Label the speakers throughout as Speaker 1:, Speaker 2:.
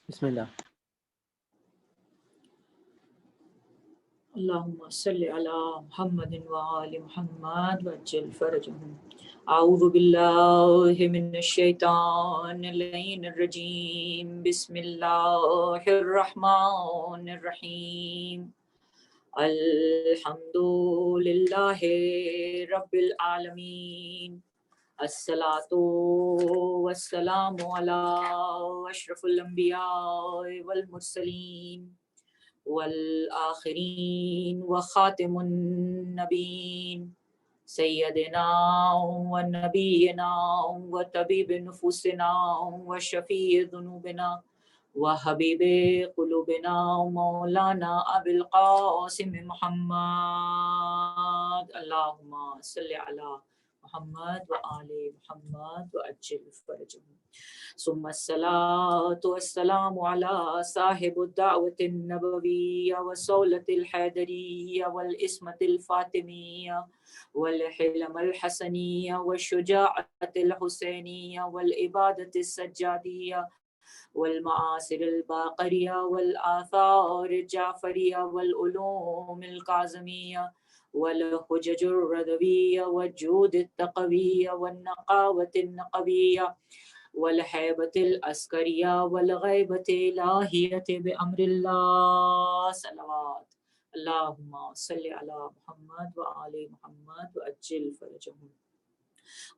Speaker 1: بسم اللہ۔
Speaker 2: اللهم صل على محمد وآل محمد وعجل فرجهم. أعوذ بالله من الشيطان اللعين الرجيم. بسم الله الرحمن الرحيم. الحمد لله رب العالمين. الصلاة والسلام على أشرف الأنبياء والمرسلين والآخرین وخاتم النبیین سیدنا ونبینا وطبیب نفوسنا وشفیع ذنوبنا وحبیب قلوبنا مولانا ابی القاسم محمد. اللہم صلی علی محمد وآل محمد وعجل فرجهم. ثم الصلاة والسلام على صاحب الدعوة النبوية والصولة الحيدرية والإسمة الفاطمية والحلم الحسنية والشجاعة الحسينية والإبادة السجادية والمعاصر الباقرية والآثار الجعفرية والعلوم الكاظمية والحجج الرضوية والجود التقوية والنقاوة النقوية والحیبۃ العسکریہ والغیبۃ الہیۃ بامر اللہ. صلوات اللہم صلی علی محمد وآل محمد وعجل فرجهم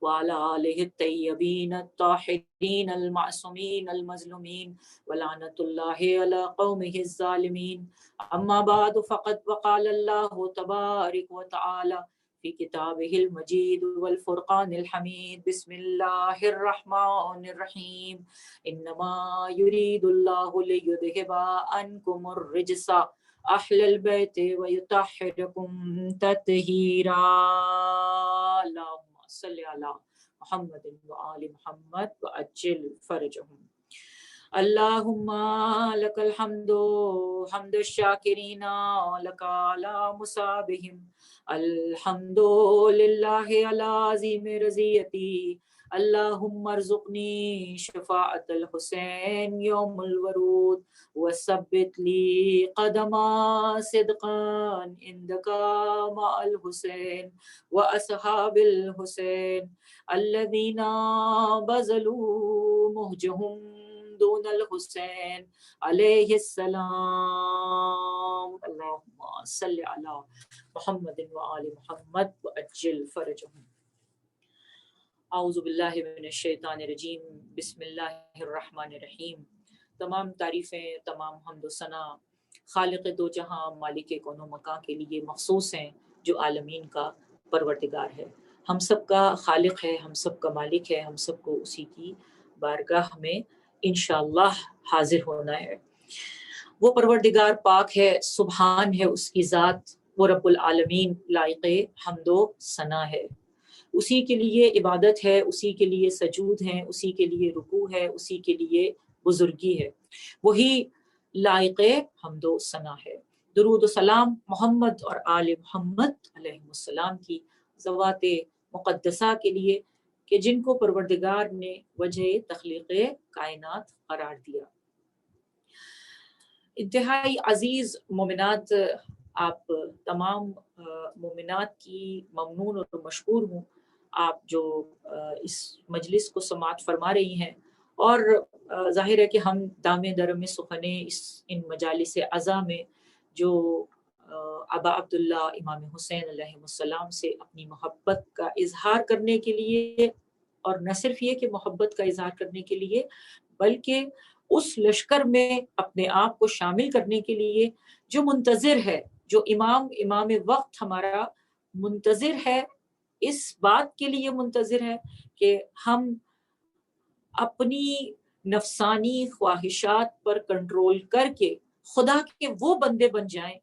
Speaker 2: وعلى آلہ الطیبین الطاہرین المعصومین المظلومین ولعنۃ اللہ علی قومہ الظالمین. اما بعد فقد وقال اللہ تبارک وتعالی فی کتابہ المجید والفرقان الحمید. بسم اللہ الرحمن الرحیم. انما یرید اللہ لیذہب عنکم الرجس اہل البیت ویطہرکم تطہیرا. اللہم صلی علی محمد وآل محمد وعجل فرجهم. اللہم لک الحمد حمد الشاکرین لک علی مصابہم. الحمد للہ علی عظیم رضیتی. اللہم ارزقنی شفاعت الحسین یوم الورود وثبت لی قدما صدقا عندک مع الحسین واصحاب الحسین الذین بذلوا مہجہم دون الحسین علیہ السلام. اللہم صلی علی محمد وآل محمد وعجل فرجهم. اعوذ باللہ من الشیطان الرجیم. بسم اللہ الرحمن الرحیم. تمام تعریفیں، تمام حمد و ثنا خالق دو جہاں مالک کون و مکان کے لیے مخصوص ہیں، جو عالمین کا پروردگار ہے، ہم سب کا خالق ہے، ہم سب کا مالک ہے. ہم سب کو اسی کی بارگاہ میں انشاءاللہ حاضر ہونا ہے. وہ پروردگار پاک ہے، سبحان ہے اس کی ذات. وہ رب العالمین لائق حمد و ثنا ہے. اسی کے لیے عبادت ہے، اسی کے لیے سجود ہے، اسی کے لیے رکوع ہے، اسی کے لیے بزرگی ہے. وہی لائق حمد و ثنا ہے. درود و سلام محمد اور آل محمد علیہ السلام کی ذوات مقدسہ کے لیے کہ جن کو پروردگار نے وجہ تخلیق کائنات قرار دیا. انتہائی عزیز مومنات، آپ تمام مومنات کی ممنون اور مشکور ہوں، آپ جو اس مجلس کو سماعت فرما رہی ہیں. اور ظاہر ہے کہ ہم دام درم سخنے ان مجالس عزا میں جو ابا عبداللہ امام حسین علیہ السلام سے اپنی محبت کا اظہار کرنے کے لیے، اور نہ صرف یہ کہ محبت کا اظہار کرنے کے لیے، بلکہ اس لشکر میں اپنے آپ کو شامل کرنے کے لیے جو منتظر ہے، جو امام وقت ہمارا منتظر ہے، اس بات کے لیے منتظر ہے کہ ہم اپنی نفسانی خواہشات پر کنٹرول کر کے خدا کے وہ بندے بن جائیں،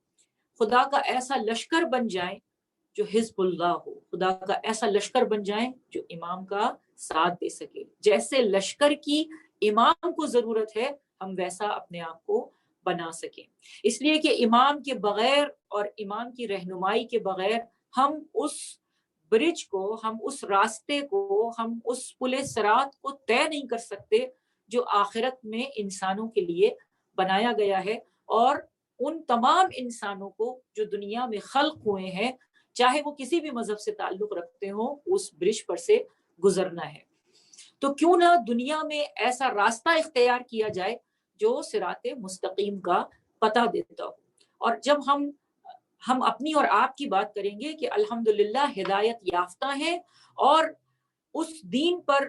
Speaker 2: خدا کا ایسا لشکر بن جائیں جو حزب اللہ ہو، خدا کا ایسا لشکر بن جائیں جو امام کا ساتھ دے سکے. جیسے لشکر کی امام کو ضرورت ہے، ہم ویسا اپنے آپ کو بنا سکیں. اس لیے کہ امام کے بغیر اور امام کی رہنمائی کے بغیر ہم اس برج کو، ہم اس راستے کو، ہم اس پل صراط کو طے نہیں کر سکتے جو آخرت میں انسانوں کے لیے بنایا گیا ہے، اور ان تمام انسانوں کو جو دنیا میں خلق ہوئے ہیں، چاہے وہ کسی بھی مذہب سے تعلق رکھتے ہوں، اس برج پر سے گزرنا ہے۔ تو کیوں نہ دنیا میں ایسا راستہ اختیار کیا جائے جو صراط مستقیم کا پتہ دیتا ہو۔ اور جب ہم اپنی اور آپ کی بات کریں گے کہ الحمدللہ ہدایت یافتہ ہیں اور اس دین پر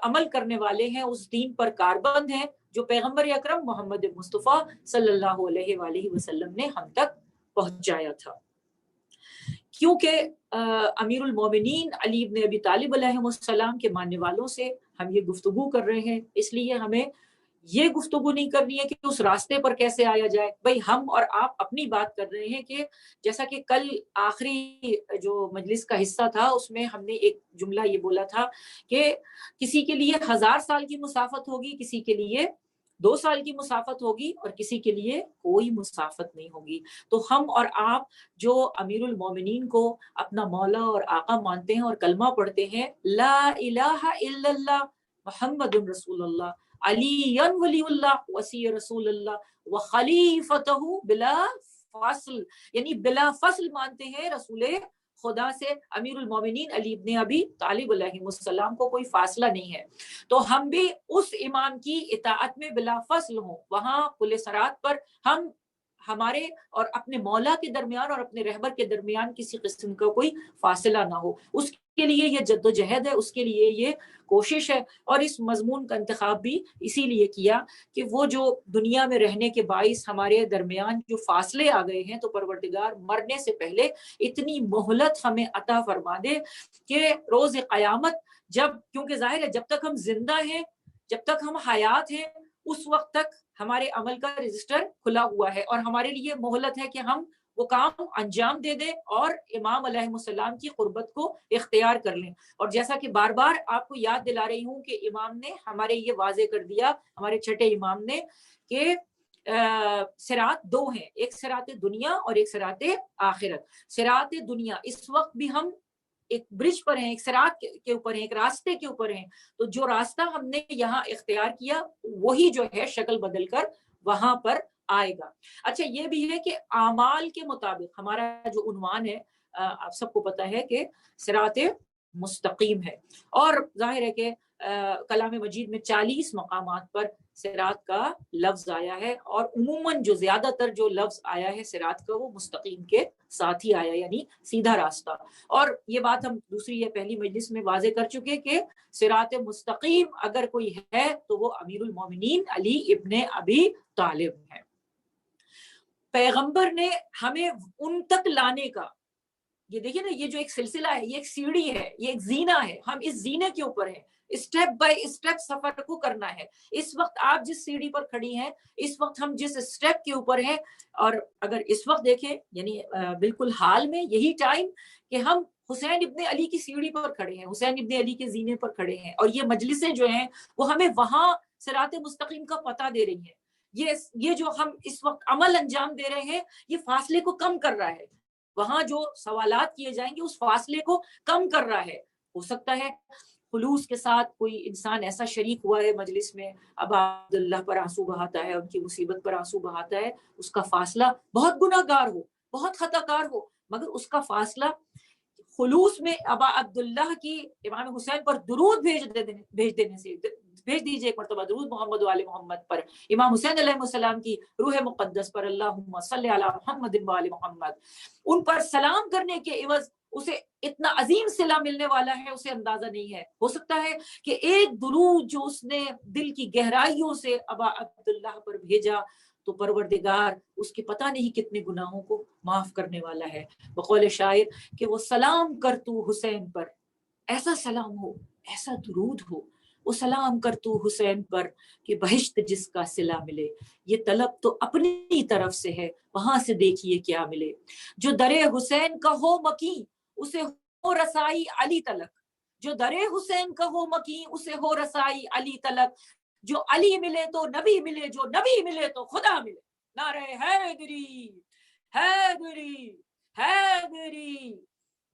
Speaker 2: عمل کرنے والے ہیں، اس دین پر کاربند ہیں جو پیغمبر اکرم محمد مصطفیٰ صلی اللہ علیہ وآلہ وسلم نے ہم تک پہنچایا تھا۔ کیونکہ امیر المومنین علی ابن ابی طالب علیہ السلام کے ماننے والوں سے ہم یہ گفتگو کر رہے ہیں، اس لیے ہمیں یہ گفتگو نہیں کرنی ہے کہ اس راستے پر کیسے آیا جائے۔ بھئی ہم اور آپ اپنی بات کر رہے ہیں کہ جیسا کہ کل آخری جو مجلس کا حصہ تھا اس میں ہم نے ایک جملہ یہ بولا تھا کہ کسی کے لیے 1000 سال کی مسافت ہوگی، کسی کے لیے 2 سال کی مسافت ہوگی، اور کسی کے لیے کوئی مسافت نہیں ہوگی۔ تو ہم اور آپ جو امیر المومنین کو اپنا مولا اور آقا مانتے ہیں اور کلمہ پڑھتے ہیں، لا الہ الا اللہ محمد رسول اللہ علی ولی اللہ وصی رسول اللہ وخلیفتہ بلا فاصل، یعنی بلا فصل مانتے ہیں رسول خدا سے امیر المومنین علی ابن ابی طالب علیہ السلام کو کوئی فاصلہ نہیں ہے، تو ہم بھی اس امام کی اطاعت میں بلا فصل ہوں۔ وہاں پل صراط پر ہم ہمارے اور اپنے مولا کے درمیان اور اپنے رہبر کے درمیان کسی قسم کا کوئی فاصلہ نہ ہو، اس کے لیے یہ جد و جہد ہے، اس کے لیے یہ کوشش ہے۔ اور اس مضمون کا انتخاب بھی اسی لیے کیا کہ وہ جو دنیا میں رہنے کے باعث ہمارے درمیان جو فاصلے آ گئے ہیں، تو پروردگار مرنے سے پہلے اتنی مہلت ہمیں عطا فرما دے کہ روز قیامت کیونکہ ظاہر ہے جب تک ہم زندہ ہیں، جب تک ہم حیات ہیں، اس وقت تک ہمارے عمل کا رجسٹر کھلا ہوا ہے، اور ہمارے لیے مہلت ہے کہ ہم وہ کام انجام دے دیں اور امام علیہ السلام کی قربت کو اختیار کر لیں۔ اور جیسا کہ بار بار آپ کو یاد دلا رہی ہوں کہ امام نے ہمارے یہ واضح کر دیا، ہمارے چھٹے امام نے، کہ صراط 2 ہیں، ایک صراط دنیا اور ایک صراط آخرت۔ صراط دنیا اس وقت بھی ہم ایک برج پر ہیں، ایک صراط کے اوپر ہیں، ایک راستے کے اوپر ہیں، تو جو راستہ ہم نے یہاں اختیار کیا وہی جو ہے شکل بدل کر وہاں پر آئے گا۔ اچھا یہ بھی ہے کہ اعمال کے مطابق ہمارا جو عنوان ہے، آپ سب کو پتا ہے کہ صراط مستقیم ہے، اور ظاہر ہے کہ کلام مجید میں 40 مقامات پر صراط کا لفظ آیا ہے، اور عموماً جو زیادہ تر جو لفظ آیا ہے صراط کا وہ مستقیم کے ساتھ ہی آیا، یعنی سیدھا راستہ۔ اور یہ بات ہم دوسری یا پہلی مجلس میں واضح کر چکے کہ صراط مستقیم اگر کوئی ہے تو وہ امیر المومنین علی ابن ابی طالب ہے۔ پیغمبر نے ہمیں ان تک لانے کا، یہ دیکھیں نا، یہ جو ایک سلسلہ ہے، یہ ایک سیڑھی ہے، یہ ایک زینہ ہے، ہم اس زینے کے اوپر ہیں، اسٹیپ بائی اسٹیپ سفر کو کرنا ہے۔ اس وقت آپ جس سیڑھی پر کھڑی ہیں، اس وقت ہم جس اسٹیپ کے اوپر ہیں، اور اگر اس وقت دیکھیں یعنی بالکل حال میں یہی ٹائم کہ ہم حسین ابن علی کی سیڑھی پر کھڑے ہیں، حسین ابن علی کے زینے پر کھڑے ہیں، اور یہ مجلسیں جو ہیں وہ ہمیں وہاں صراط مستقیم کا پتہ دے رہی ہیں۔ یہ جو ہم اس وقت عمل انجام دے رہے ہیں، یہ فاصلے کو کم کر رہا ہے، وہاں جو سوالات کیے جائیں گے اس فاصلے کو کم کر رہا ہے۔ ہو سکتا ہے خلوص کے ساتھ کوئی انسان ایسا شریک ہوا ہے مجلس میں، اب عبداللہ پر آنسو بہاتا ہے، ان کی مصیبت پر آنسو بہاتا ہے، اس کا فاصلہ بہت گناہ گار ہو، بہت خطا کار ہو، مگر اس کا فاصلہ خلوص میں ابا عبداللہ کی امام حسین پر درود بھیج دینے سے، بھیج دیجئے ایک مرتبہ درود محمد و آل محمد پر، امام حسین علیہ السلام کی روح مقدس پر، اللہم صلی علی محمد و آل محمد، ان پر سلام کرنے کے عوض اسے اتنا عظیم صلہ ملنے والا ہے، اسے اندازہ نہیں ہے۔ ہو سکتا ہے کہ ایک درود جو اس نے دل کی گہرائیوں سے ابا عبداللہ پر بھیجا تو پروردگار اس کے پتہ نہیں کتنے گناہوں کو معاف کرنے والا ہے۔ بقول شاعر کہ وہ سلام کر تو حسین پر، ایسا سلام ہو، ایسا درود ہو، وہ سلام کر تو حسین پر کہ بہشت جس کا صلہ ملے، یہ طلب تو اپنی طرف سے ہے، وہاں سے دیکھیے کیا ملے، جو در حسین کا ہو مکیں اسے ہو رسائی علی تلک، جو در حسین کا ہو مکیں اسے ہو رسائی علی تلک، جو علی ملے تو نبی ملے، جو نبی ملے تو خدا ملے۔ نعرہ حیدری حیدری حیدری۔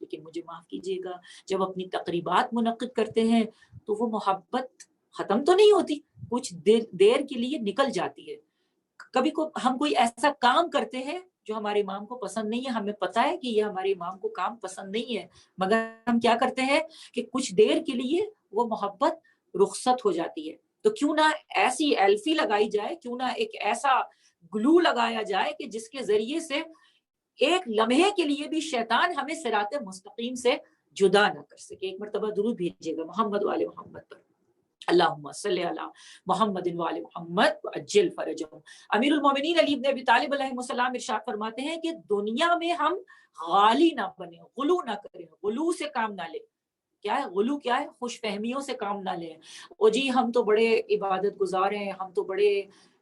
Speaker 2: لیکن مجھے معاف کیجیے گا جب اپنی تقریبات منعقد کرتے ہیں تو وہ محبت ختم تو نہیں ہوتی، کچھ دیر کے لیے نکل جاتی ہے. کبھی کو ہم کوئی ایسا کام کرتے ہیں جو ہمارے امام کو پسند نہیں ہے، ہمیں پتا ہے کہ یہ ہمارے امام کو کام پسند نہیں ہے، مگر ہم کیا کرتے ہیں کہ کچھ دیر کے لیے وہ محبت رخصت ہو جاتی ہے. تو کیوں نہ ایسی ایلفی لگائی جائے، کیوں نہ ایک ایسا گلو لگایا جائے کہ جس کے ذریعے سے ایک لمحے کے لیے بھی شیطان ہمیں صراط مستقیم سے جدا نہ کر سکے. ایک مرتبہ درود بھیجیے گا محمد والے محمد پر. اللہم صلی علی محمد وآل محمد وعجل فرجہم. امیر المومنین علی بن ابی طالب علیہ السلام ارشاد فرماتے ہیں کہ دنیا میں ہم غالی نہ بنے، غلو نہ کریں، غلو سے کام نہ لیں. کیا ہے غلو؟ کیا ہے؟ خوش فہمیوں سے کام نہ لیں. او جی ہم تو بڑے عبادت گزار ہیں، ہم تو بڑے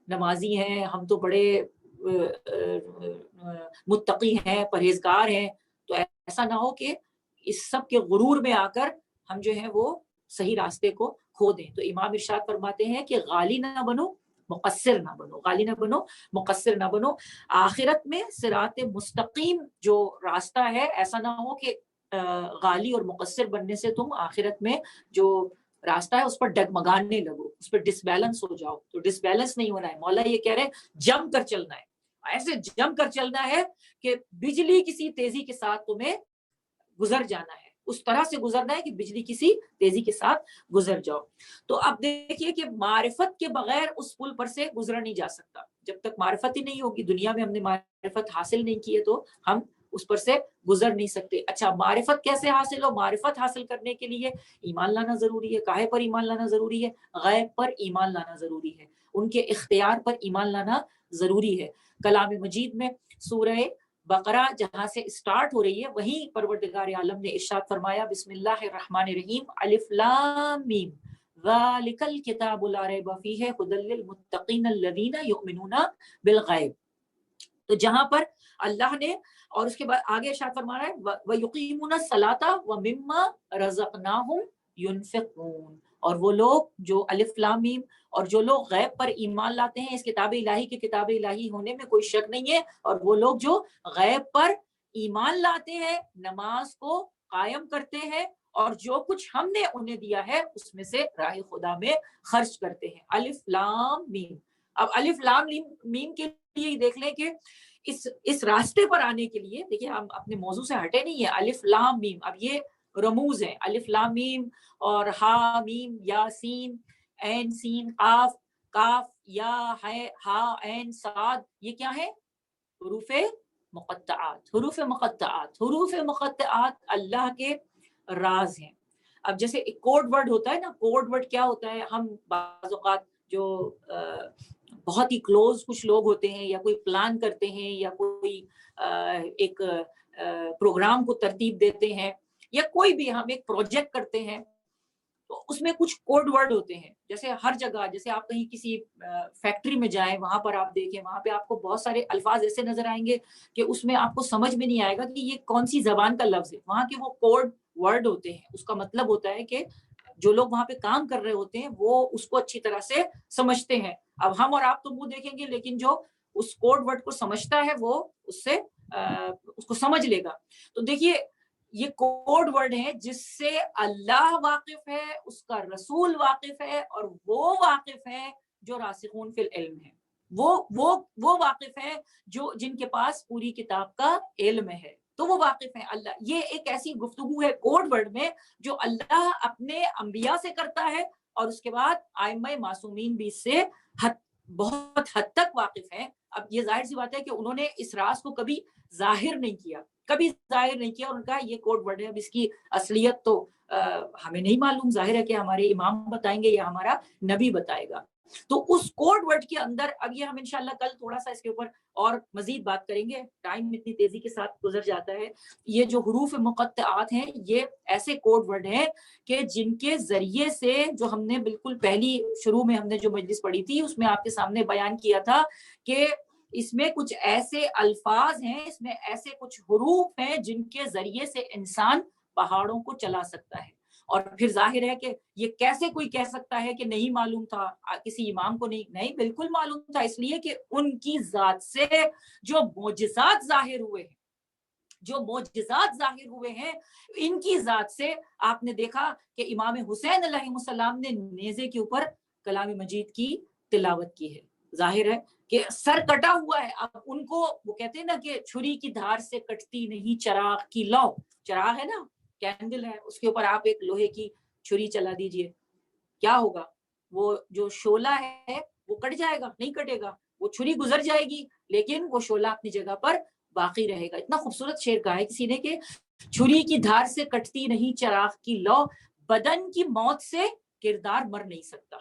Speaker 2: نمازی ہیں، ہم تو بڑے متقی ہیں، پرہیزگار ہیں. تو ایسا نہ ہو کہ اس سب کے غرور میں آ کر ہم جو ہے وہ صحیح راستے کو کھو دیں. تو امام ارشاد فرماتے ہیں کہ غالی نہ بنو، مقصر نہ بنو، غالی نہ بنو، مقصر نہ بنو. آخرت میں صراط مستقیم جو راستہ ہے، ایسا نہ ہو کہ غالی اور مقصر بننے سے تم آخرت میں جو راستہ ہے اس پر ڈگمگانے لگو، اس پر ڈس بیلنس ہو جاؤ. تو ڈس بیلنس نہیں ہونا ہے. مولا یہ کہہ رہے ہیں جم کر چلنا ہے، ایسے جم کر چلنا ہے کہ بجلی کسی تیزی کے ساتھ تمہیں گزر جانا ہے، اس طرح سے گزرنا ہے کہ بجلی کسی تیزی کے ساتھ گزر جاؤ. تو اب دیکھیے کہ معرفت کے بغیر اس پل پر سے گزرا نہیں جا سکتا. جب تک معرفت ہی نہیں ہوگی، دنیا میں ہم نے معرفت حاصل نہیں کی ہے تو ہم اس پر سے گزر نہیں سکتے. اچھا معرفت کیسے حاصل ہو؟ معرفت حاصل کرنے کے لیے ایمان لانا ضروری ہے. کاہے پر ایمان لانا ضروری ہے؟ غیب پر ایمان لانا ضروری ہے، ان کے اختیار پر ایمان لانا ضروری ہے. کلام مجید میں سورہ بقرہ جہاں سے اسٹارٹ ہو رہی ہے وہیں پروردگار عالم نے ارشاد فرمایا بسم اللہ الرحمن الرحیم الف لام میم ذالک الکتاب لا ریب فیہ ھدی للمتقین الذین یؤمنون بالغیب. تو جہاں پر اللہ نے اور اس کے بعد آگے ارشاد فرما رہا ہے وَيُقِيمُونَ الصَّلَاةَ وَمِمَّا رَزَقْنَاهُمْ يُنْفِقُونَ. اور وہ لوگ جو الف لام میم اور جو لوگ غیب پر ایمان لاتے ہیں، اس کتاب الہی کے کتاب الہی ہونے میں کوئی شک نہیں ہے، اور وہ لوگ جو غیب پر ایمان لاتے ہیں، نماز کو قائم کرتے ہیں اور جو کچھ ہم نے انہیں دیا ہے اس میں سے راہ خدا میں خرچ کرتے ہیں. الف لام میم. اب الف لام میم کے لیے دیکھ لیں کہ اس راستے پر آنے کے لیے دیکھیے ہم اپنے موضوع سے ہٹے نہیں ہیں. الف لام میم اب یہ رموز ہیں، الف لام میم اور ہا میم یا سین عین سین قاف کاف یا ہے ہا عین صاد، یہ کیا ہے؟ حروف مقطعات. حروف مقطعات، حروف مقطعات اللہ کے راز ہیں. اب جیسے ایک کوڈ ورڈ ہوتا ہے نا، کوڈ ورڈ کیا ہوتا ہے؟ ہم بعض اوقات جو بہت ہی کلوز کچھ لوگ ہوتے ہیں یا کوئی پلان کرتے ہیں یا کوئی ایک پروگرام کو ترتیب دیتے ہیں یا کوئی بھی ہم ایک پروجیکٹ کرتے ہیں تو اس میں کچھ کوڈ ورڈ ہوتے ہیں. جیسے ہر جگہ، جیسے آپ کہیں کسی فیکٹری میں جائیں، وہاں پر آپ دیکھیں، وہاں پہ آپ کو بہت سارے الفاظ ایسے نظر آئیں گے کہ اس میں آپ کو سمجھ میں نہیں آئے گا کہ یہ کون سی زبان کا لفظ ہے. وہاں کے وہ کوڈ ورڈ ہوتے ہیں. اس کا مطلب ہوتا ہے کہ جو لوگ وہاں پہ کام کر رہے ہوتے ہیں وہ اس کو اچھی طرح سے سمجھتے ہیں. اب ہم اور آپ تو منہ دیکھیں گے، لیکن جو اس کوڈ ورڈ کو سمجھتا ہے وہ اس سے اس کو سمجھ لے گا. تو دیکھیے یہ کوڈ ورڈ ہے جس سے اللہ واقف ہے، اس کا رسول واقف ہے، اور وہ واقف ہے جو راسخون فی العلم ہے. وہ واقف ہے جو جن کے پاس پوری کتاب کا علم ہے، تو وہ واقف ہے. اللہ یہ ایک ایسی گفتگو ہے کوڈ ورڈ میں جو اللہ اپنے انبیاء سے کرتا ہے، اور اس کے بعد ائمہ معصومین بھی اس سے بہت حد تک واقف ہیں. اب یہ ظاہر سی بات ہے کہ انہوں نے اس راز کو کبھی ظاہر نہیں کیا، کبھی ظاہر نہیں کیا، اور ان کا یہ کوڈ ورڈ ہے. اب اس کی اصلیت تو ہمیں نہیں معلوم، ظاہر ہے کہ ہمارے امام بتائیں گے یا ہمارا نبی بتائے گا. تو اس کوڈ ورڈ کے اندر اب یہ ہم انشاءاللہ کل تھوڑا سا اس کے اوپر اور مزید بات کریں گے. ٹائم اتنی تیزی کے ساتھ گزر جاتا ہے. یہ جو حروف مقطعات ہیں یہ ایسے کوڈ ورڈ ہیں کہ جن کے ذریعے سے جو ہم نے بالکل پہلی شروع میں ہم نے جو مجلس پڑھی تھی اس میں آپ کے سامنے بیان کیا تھا کہ اس میں کچھ ایسے الفاظ ہیں، اس میں ایسے کچھ حروف ہیں جن کے ذریعے سے انسان پہاڑوں کو چلا سکتا ہے. اور پھر ظاہر ہے کہ یہ کیسے کوئی کہہ سکتا ہے کہ نہیں معلوم تھا، کسی امام کو نہیں بالکل معلوم تھا، اس لیے کہ ان کی ذات سے جو معجزات ظاہر ہوئے ہیں جو معجزات ظاہر ہوئے ہیں ان کی ذات سے آپ نے دیکھا کہ امام حسین علیہ السلام نے نیزے کے اوپر کلام مجید کی تلاوت کی ہے. ظاہر ہے کہ سر کٹا ہوا ہے. اب ان کو وہ کہتے ہیں نا کہ چھری کی دھار سے کٹتی نہیں چراغ کی لو. چراغ ہے نا, کینڈل ہے, اس کے اوپر آپ ایک لوہے کی چھری چلا دیجئے, کیا ہوگا؟ وہ جو شعلہ ہے وہ کٹ جائے گا؟ نہیں کٹے گا. وہ چھری گزر جائے گی لیکن وہ شعلہ اپنی جگہ پر باقی رہے گا. اتنا خوبصورت شعر کہا ہے کسی نے کہ چھری کی دھار سے کٹتی نہیں چراغ کی لو, بدن کی موت سے کردار مر نہیں سکتا.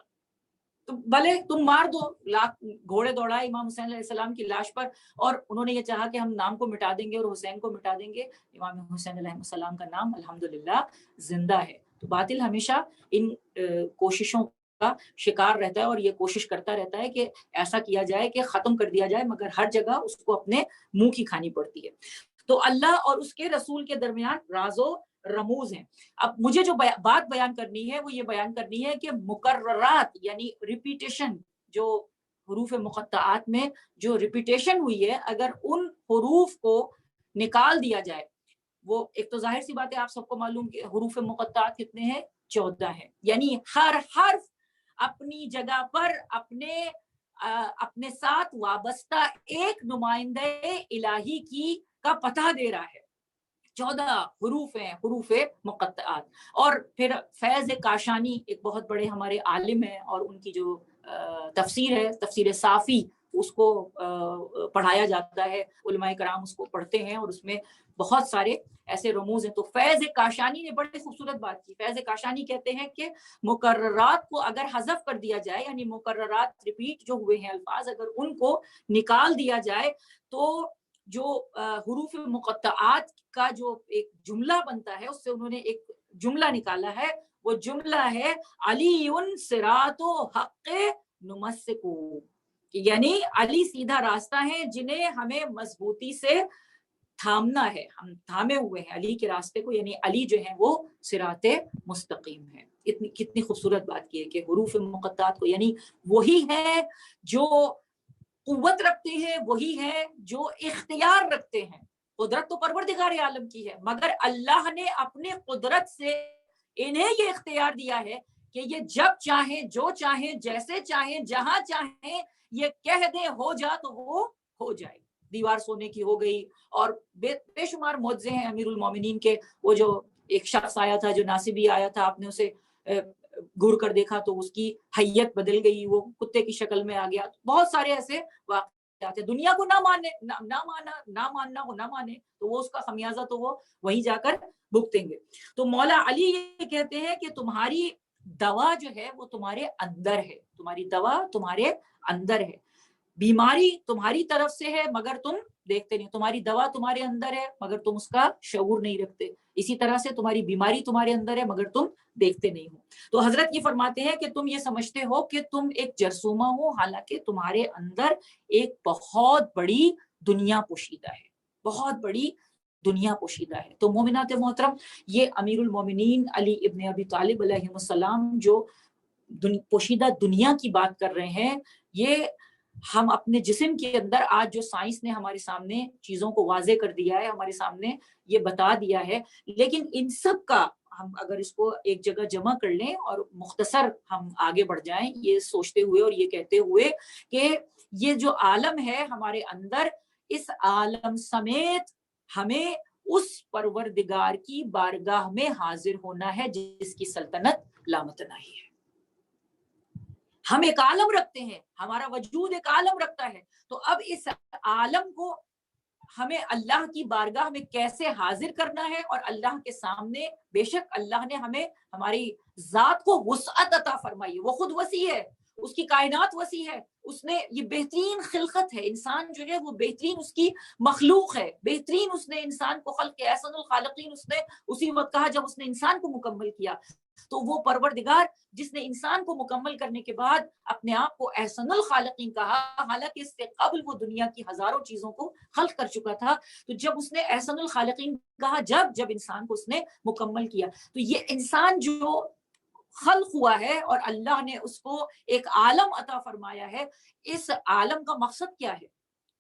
Speaker 2: تو بھلے تم مار دو, لاکھ گھوڑے دوڑائے امام حسین علیہ السلام کی لاش پر, اور انہوں نے یہ چاہا کہ ہم نام کو مٹا دیں گے اور حسین کو مٹا دیں گے. امام حسین علیہ السلام کا نام الحمدللہ زندہ ہے. تو باطل ہمیشہ ان کوششوں کا شکار رہتا ہے اور یہ کوشش کرتا رہتا ہے کہ ایسا کیا جائے کہ ختم کر دیا جائے, مگر ہر جگہ اس کو اپنے منہ کی کھانی پڑتی ہے. تو اللہ اور اس کے رسول کے درمیان راز و رموز ہیں. اب مجھے جو بات بیان کرنی ہے وہ یہ بیان کرنی ہے کہ مقررات یعنی ریپیٹیشن, جو حروف مقطعات میں جو ریپیٹیشن ہوئی ہے, اگر ان حروف کو نکال دیا جائے, وہ ایک تو ظاہر سی بات ہے, آپ سب کو معلوم کہ حروف مقطعات کتنے ہیں؟ 14 ہیں. یعنی ہر حرف اپنی جگہ پر اپنے ساتھ وابستہ ایک نمائندہ الہی کا پتہ دے رہا ہے. 14 حروف ہیں, حروف مقطعات. اور پھر فیض کاشانی ایک بہت بڑے ہمارے عالم ہیں, اور ان کی جو تفسیر ہے, تفسیر صافی, اس کو پڑھایا جاتا ہے, علماء کرام اس کو پڑھتے ہیں, اور اس میں بہت سارے ایسے رموز ہیں. تو فیض کاشانی نے بڑی خوبصورت بات کی. فیض کاشانی کہتے ہیں کہ مقررات کو اگر حذف کر دیا جائے, یعنی مقررات ریپیٹ جو ہوئے ہیں الفاظ, اگر ان کو نکال دیا جائے تو جو حروف مقطعات کا جو ایک جملہ بنتا ہے, اس سے انہوں نے ایک جملہ نکالا ہے. وہ جملہ ہے علی صراط حق نمسکو, یعنی علی سیدھا راستہ ہے جنہیں ہمیں مضبوطی سے تھامنا ہے. ہم تھامے ہوئے ہیں علی کے راستے کو, یعنی علی جو ہے وہ صراط مستقیم ہے. کتنی خوبصورت بات کی ہے کہ حروف مقطعات کو, یعنی وہی ہے جو قوت رکھتے ہیں, وہی ہے جو اختیار رکھتے ہیں. قدرت تو پروردگار عالم کی ہے, مگر اللہ نے اپنے قدرت سے انہیں یہ اختیار دیا ہے کہ یہ جب چاہیں, جو چاہیں, جیسے چاہیں, جہاں چاہیں یہ کہہ دیں ہو جا تو وہ ہو جائے. دیوار سونے کی ہو گئی, اور بے شمار معجزے ہیں امیر المومنین کے. وہ جو ایک شخص آیا تھا, جو ناصبی آیا تھا, آپ نے اسے گھور کر دیکھا تو اس کی حیت بدل گئی, وہ کتے کی شکل میں آ گیا. بہت سارے ایسے واقعات ہیں. دنیا کو نہ ماننا ہو نہ مانے, تو وہ اس کا خمیازہ تو وہ وہیں جا کر بھگتیں گے. تو مولا علی یہ کہتے ہیں کہ تمہاری دوا جو ہے وہ تمہارے اندر ہے, تمہاری دوا تمہارے اندر ہے. بیماری تمہاری طرف سے ہے مگر تم دیکھتے نہیں. تمہاری دوا تمہارے اندر ہے مگر تم اس کا شعور نہیں رکھتے. اسی طرح سے تمہاری بیماری تمہارے اندر ہے مگر تم دیکھتے نہیں ہو. تو حضرت یہ فرماتے ہیں کہ تم یہ سمجھتے ہو کہ تم ایک جرثومہ ہو, حالانکہ تمہارے اندر ایک بہت بڑی دنیا پوشیدہ ہے, بہت بڑی دنیا پوشیدہ ہے. تو مومنات محترم, یہ امیر المومنین علی ابن ابی طالب علیہ السلام جو پوشیدہ دنیا کی بات کر رہے ہیں, یہ ہم اپنے جسم کے اندر آج جو سائنس نے ہمارے سامنے چیزوں کو واضح کر دیا ہے, ہمارے سامنے یہ بتا دیا ہے, لیکن ان سب کا ہم اگر اس کو ایک جگہ جمع کر لیں اور مختصر ہم آگے بڑھ جائیں یہ سوچتے ہوئے اور یہ کہتے ہوئے کہ یہ جو عالم ہے ہمارے اندر, اس عالم سمیت ہمیں اس پروردگار کی بارگاہ میں حاضر ہونا ہے جس کی سلطنت لامتناہی ہے. ہم ایک عالم رکھتے ہیں, ہمارا وجود ایک عالم رکھتا ہے. تو اب اس عالم کو ہمیں اللہ کی بارگاہ میں کیسے حاضر کرنا ہے, اور اللہ کے سامنے بے شک اللہ نے ہمیں ہماری ذات کو وسعت عطا فرمائی, وہ خود وسیع ہے, اس کی کائنات وسیع ہے, اس نے یہ بہترین خلقت ہے, انسان جو ہے وہ بہترین اس کی مخلوق ہے, بہترین اس نے انسان کو خلق کیا, احسن الخالقین اس نے اسی وقت کہا جب اس نے انسان کو مکمل کیا. تو وہ پروردگار جس نے انسان کو مکمل کرنے کے بعد اپنے آپ کو احسن الخالقین کہا, حالانکہ اس سے قبل وہ دنیا کی ہزاروں چیزوں کو خلق کر چکا تھا, تو جب اس نے احسن الخالقین کہا جب انسان کو اس نے مکمل کیا, تو یہ انسان جو خلق ہوا ہے اور اللہ نے اس کو ایک عالم عطا فرمایا ہے, اس عالم کا مقصد کیا ہے؟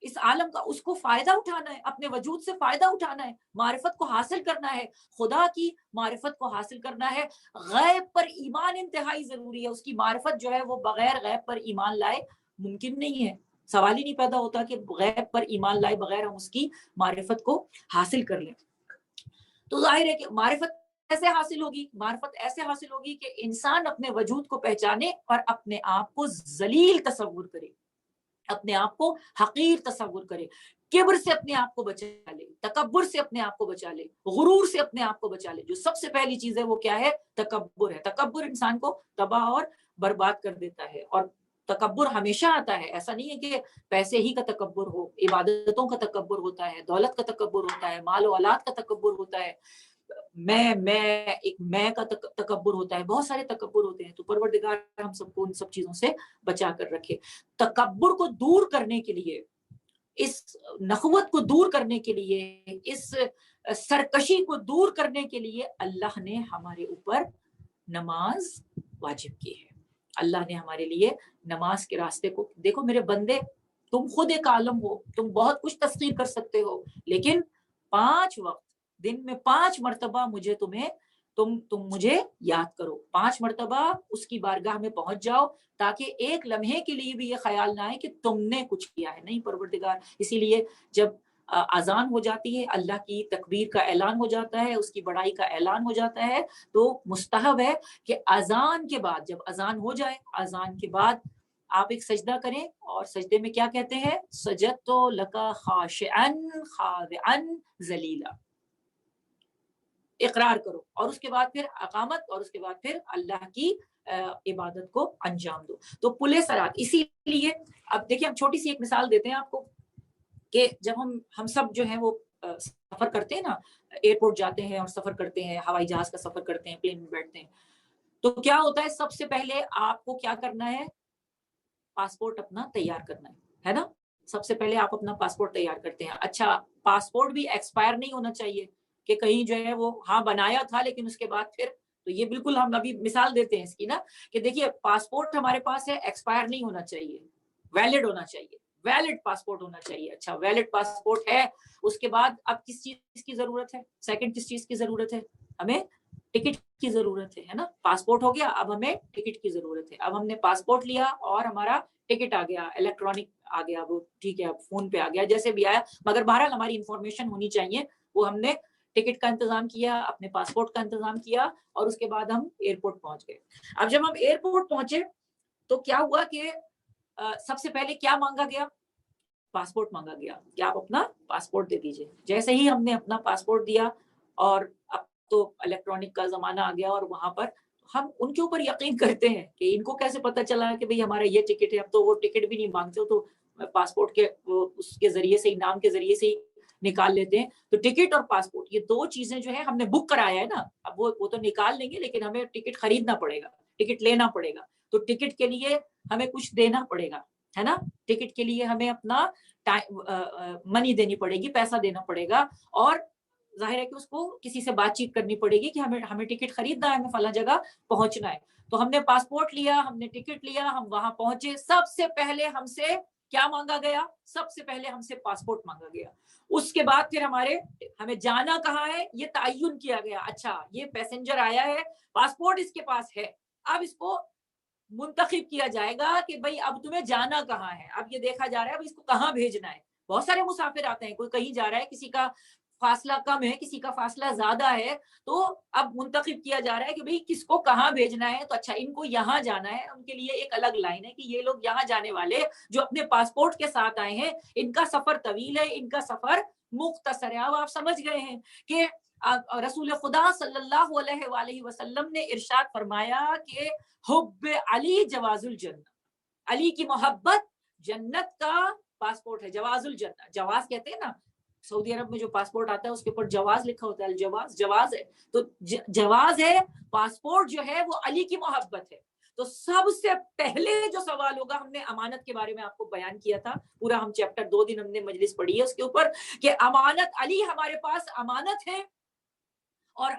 Speaker 2: اس عالم کا، اس کو فائدہ اٹھانا ہے، اپنے وجود سے فائدہ اٹھانا ہے، معرفت کو حاصل کرنا ہے، خدا کی معرفت کو حاصل کرنا ہے۔ غیب پر ایمان انتہائی ضروری ہے، اس کی معرفت جو ہے وہ بغیر غیب پر ایمان لائے ممکن نہیں ہے، سوال ہی نہیں پیدا ہوتا کہ غیب پر ایمان لائے بغیر ہم اس کی معرفت کو حاصل کر لیں۔ تو ظاہر ہے کہ معرفت ایسے حاصل ہوگی، معرفت ایسے حاصل ہوگی کہ انسان اپنے وجود کو پہچانے اور اپنے آپ کو ذلیل تصور کرے، اپنے آپ کو حقیر تصور کرے، کبر سے اپنے آپ کو بچا لے، تکبر سے اپنے آپ کو بچا لے، غرور سے اپنے آپ کو بچا لے۔ جو سب سے پہلی چیز ہے وہ کیا ہے؟ تکبر ہے۔ تکبر انسان کو تباہ اور برباد کر دیتا ہے، اور تکبر ہمیشہ آتا ہے، ایسا نہیں ہے کہ پیسے ہی کا تکبر ہو، عبادتوں کا تکبر ہوتا ہے، دولت کا تکبر ہوتا ہے، مال و اولاد کا تکبر ہوتا ہے، میں کا تکبر ہوتا ہے، بہت سارے تکبر ہوتے ہیں۔ تو پروردگار ہم سب کو ان سب چیزوں سے بچا کر رکھے۔ تکبر کو دور کرنے کے لیے، اس نخوت کو دور کرنے کے لیے، اس سرکشی کو دور کرنے کے لیے اللہ نے ہمارے اوپر نماز واجب کی ہے۔ اللہ نے ہمارے لیے نماز کے راستے کو، دیکھو میرے بندے، تم خود ایک عالم ہو، تم بہت کچھ تسخیر کر سکتے ہو، لیکن 5 وقت دن میں 5 مرتبہ تم مجھے یاد کرو، 5 مرتبہ اس کی بارگاہ میں پہنچ جاؤ، تاکہ ایک لمحے کے لیے بھی یہ خیال نہ آئے کہ تم نے کچھ کیا ہے، نہیں پروردگار۔ اسی لیے جب اذان ہو جاتی ہے، اللہ کی تکبیر کا اعلان ہو جاتا ہے، اس کی بڑائی کا اعلان ہو جاتا ہے، تو مستحب ہے کہ اذان کے بعد، جب اذان ہو جائے، اذان کے بعد آپ ایک سجدہ کریں، اور سجدے میں کیا کہتے ہیں؟ سجدت لک خاشعا خاضعا ذلیلا، اقرار کرو، اور اس کے بعد پھر اقامت، اور اس کے بعد پھر اللہ کی عبادت کو انجام دو۔ تو پل صراط، اسی لیے اب دیکھیں، ہم چھوٹی سی ایک مثال دیتے ہیں آپ کو، کہ جب ہم سب جو ہیں وہ سفر کرتے ہیں نا، ایئرپورٹ جاتے ہیں اور سفر کرتے ہیں، ہوائی جہاز کا سفر کرتے ہیں، پلین میں بیٹھتے ہیں، تو کیا ہوتا ہے؟ سب سے پہلے آپ کو کیا کرنا ہے؟ پاسپورٹ اپنا تیار کرنا ہے نا؟ سب سے پہلے آپ اپنا پاسپورٹ تیار کرتے ہیں۔ اچھا، پاسپورٹ بھی ایکسپائر نہیں ہونا چاہیے کہ کہیں جو ہے وہ ہاں بنایا تھا لیکن اس کے بعد پھر، تو یہ بالکل ہم ابھی مثال دیتے ہیں اس کی نا، کہ دیکھیے پاسپورٹ ہمارے پاس ہے، ایکسپائر نہیں ہونا چاہیے، ویلڈ ہونا چاہیے، ویلڈ پاسپورٹ ہونا چاہیے۔ اچھا، ویلڈ پاسپورٹ ہے، اس کے بعد اب کس چیز کی ضرورت ہے؟ سیکنڈ کس چیز کی ضرورت ہے؟ ہمیں ٹکٹ کی ضرورت ہے نا؟ پاسپورٹ ہو گیا، اب ہمیں ٹکٹ کی ضرورت ہے۔ اب ہم نے پاسپورٹ لیا اور ہمارا ٹکٹ آ گیا، الیکٹرانک آ گیا، وہ ٹھیک ہے، اب فون پہ آ گیا، جیسے بھی آیا، مگر بہرحال ہماری انفارمیشن ہونی چاہیے۔ وہ ہم نے ٹکٹ کا انتظام کیا، اپنے پاسپورٹ کا انتظام کیا، اور اس کے بعد ہم ایئرپورٹ پہنچ گئے۔ اب جب ہم ایئرپورٹ پہنچے تو کیا ہوا کہ سب سے پہلے کیا مانگا گیا؟ پاسپورٹ مانگا گیا کہ آپ اپنا پاسپورٹ دے دیجئے۔ جیسے ہی ہم نے اپنا پاسپورٹ دیا، اور اب تو الیکٹرانک کا زمانہ آ گیا، اور وہاں پر ہم ان کے اوپر یقین کرتے ہیں کہ ان کو کیسے پتا چلا کہ بھئی ہمارا یہ ٹکٹ ہے۔ اب تو وہ ٹکٹ بھی نہیں مانگتے، تو پاسپورٹ کے اس کے ذریعے سے ہی، نام کے ذریعے سے ہی نکال لیتے ہیں۔ تو ٹکٹ اور پاسپورٹ، یہ 2 چیزیں جو ہیں ہم نے بک کرایا ہے نا، اب وہ تو نکال لیں گے، لیکن ہمیں ٹکٹ خریدنا پڑے گا، ٹکٹ لینا پڑے گا، تو ٹکٹ کے لیے ہمیں کچھ دینا پڑے گا، ہے نا؟ ٹکٹ کے لیے ہمیں اپنا منی دینی پڑے گی، پیسہ دینا پڑے گا، اور ظاہر ہے کہ اس کو کسی سے بات چیت کرنی پڑے گی کہ ہمیں ٹکٹ خریدنا ہے، ہمیں فلاں جگہ پہنچنا ہے۔ تو ہم نے پاسپورٹ لیا، ہم نے ٹکٹ لیا، ہم وہاں پہنچے۔ سب سے پہلے ہم سے کیا مانگا گیا؟ سب سے پہلے ہم سے پاسپورٹ مانگا گیا۔ اس کے بعد پھر ہمیں جانا کہاں ہے یہ تعین کیا گیا۔ اچھا، یہ پیسنجر آیا ہے، پاسپورٹ اس کے پاس ہے، اب اس کو منتخب کیا جائے گا کہ بھئی اب تمہیں جانا کہاں ہے۔ اب یہ دیکھا جا رہا ہے اب اس کو کہاں بھیجنا ہے۔ بہت سارے مسافر آتے ہیں، کوئی کہیں جا رہا ہے، کسی کا فاصلہ کم ہے، کسی کا فاصلہ زیادہ ہے، تو اب منتخب کیا جا رہا ہے کہ بھئی کس کو کہاں بھیجنا ہے۔ تو اچھا، ان کو یہاں جانا ہے، ان کے لیے ایک الگ لائن ہے کہ یہ لوگ یہاں جانے والے جو اپنے پاسپورٹ کے ساتھ آئے ہیں، ان کا سفر طویل ہے، ان کا سفر مختصر ہے۔ اب آپ سمجھ گئے ہیں کہ رسول خدا صلی اللہ علیہ وآلہ وسلم نے ارشاد فرمایا کہ حب علی جواز الجنہ، علی کی محبت جنت کا پاسپورٹ ہے۔ جواز الجنہ، جواز کہتے ہیں نا، سعودی عرب میں جو پاسپورٹ آتا ہے اس کے اوپر جواز لکھا ہوتا ہے، الجواز، جواز ہے، تو جواز ہے، پاسپورٹ جو ہے وہ علی کی محبت ہے۔ تو سب سے پہلے جو سوال ہوگا، ہم نے امانت کے بارے میں آپ کو بیان کیا تھا، پورا ہم چیپٹر 2 دن ہم نے مجلس پڑھی ہے اس کے اوپر، کہ امانت، علی ہمارے پاس امانت ہے، اور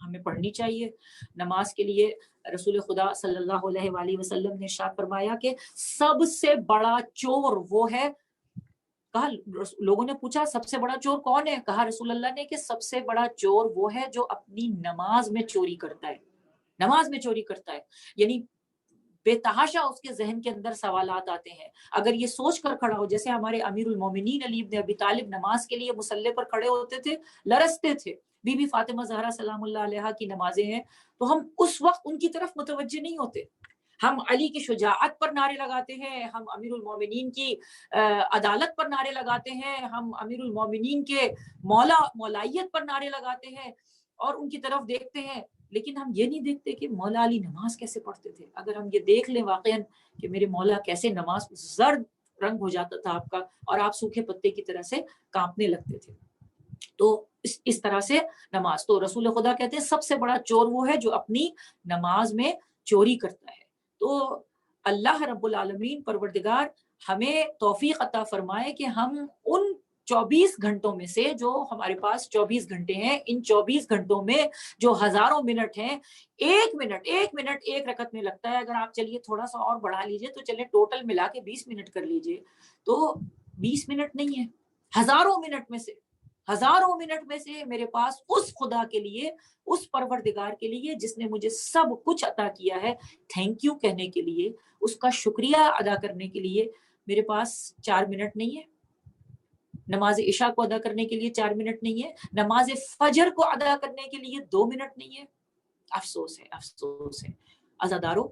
Speaker 2: ہمیں پڑھنی چاہیے. نماز کے لیے رسول خدا صلی اللہ علیہ وآلہ وسلم نے ارشاد فرمایا کہ سب سے بڑا چور وہ ہے. کہا لوگوں نے پوچھا سب سے بڑا چور کون ہے؟ کہا رسول اللہ نے کہ سب سے بڑا چور وہ ہے جو اپنی نماز میں چوری کرتا ہے. نماز میں چوری کرتا ہے یعنی بے تحاشا اس کے ذہن کے اندر سوالات آتے ہیں. اگر یہ سوچ کر کھڑا ہو، جیسے ہمارے امیر المومنین علی بن ابی طالب نماز کے لیے مصلی پر کھڑے ہوتے تھے، لرزتے تھے. بی بی فاطمہ زہرا سلام اللہ علیہا کی نمازیں ہیں تو ہم اس وقت ان کی طرف متوجہ نہیں ہوتے. ہم علی کی شجاعت پر نعرے لگاتے ہیں، ہم امیر المومنین کی عدالت پر نعرے لگاتے ہیں، ہم امیر المومنین کے مولائیت پر نعرے لگاتے ہیں اور ان کی طرف دیکھتے ہیں. لیکن ہم یہ نہیں دیکھتے کہ مولا علی نماز کیسے پڑھتے تھے. اگر ہم یہ دیکھ لیں واقعاً کہ میرے مولا کیسے نماز، زرد رنگ ہو جاتا تھا آپ کا اور آپ سوکھے پتے کی طرح سے کانپنے لگتے تھے. تو اس طرح سے نماز، تو رسول خدا کہتے ہیں سب سے بڑا چور وہ ہے جو اپنی نماز میں چوری کرتا ہے. تو اللہ رب العالمین پروردگار ہمیں توفیق عطا فرمائے کہ ہم ان 24 گھنٹوں میں سے، جو ہمارے پاس 24 گھنٹے ہیں، ان 24 گھنٹوں میں جو ہزاروں منٹ ہیں، ایک منٹ ایک رکعت میں لگتا ہے. اگر آپ چلیے تھوڑا سا اور بڑھا لیجئے تو چلے ٹوٹل ملا کے 20 منٹ کر لیجئے، تو 20 منٹ نہیں ہے، ہزاروں منٹ میں سے میرے پاس اس خدا کے لیے، اس پروردگار کے لیے جس نے مجھے سب کچھ عطا کیا ہے، تھینک یو کہنے کے لیے، اس کا شکریہ ادا کرنے کے لیے میرے پاس 4 منٹ نہیں ہے. نماز عشاء کو ادا کرنے کے لیے 4 منٹ نہیں ہے. نماز فجر کو ادا کرنے کے لیے 2 منٹ نہیں ہے. افسوس ہے. عزادارو،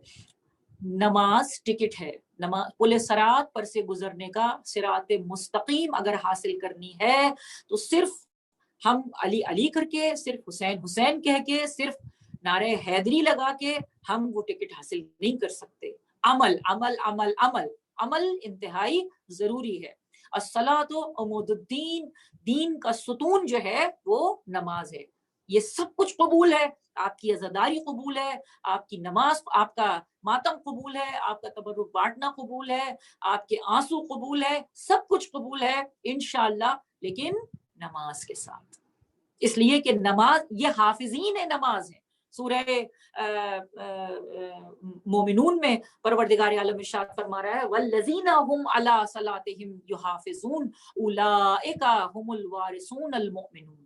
Speaker 2: نماز ٹکٹ ہے. نماز پل صراط پر سے گزرنے کا، صراط مستقیم اگر حاصل کرنی ہے تو صرف ہم علی علی کر کے، صرف حسین حسین کہہ کے، صرف نعرہ حیدری لگا کے ہم وہ ٹکٹ حاصل نہیں کر سکتے. عمل عمل عمل عمل عمل انتہائی ضروری ہے. الصلاۃ عمود الدین، دین کا ستون جو ہے وہ نماز ہے. یہ سب کچھ قبول ہے، آپ کی عزاداری قبول ہے، آپ کی نماز، آپ کا ماتم قبول ہے، آپ کا تبرک بانٹنا قبول ہے، آپ کے آنسو قبول ہے، سب کچھ قبول ہے انشاءاللہ، لیکن نماز کے ساتھ. اس لیے کہ نماز، یہ حافظین نماز ہیں. سورہ مومنون میں پروردگار عالم ارشاد فرما رہا ہے والذین هم علی صلاتهم یحافظون اولئک هم الوارثون المؤمنون.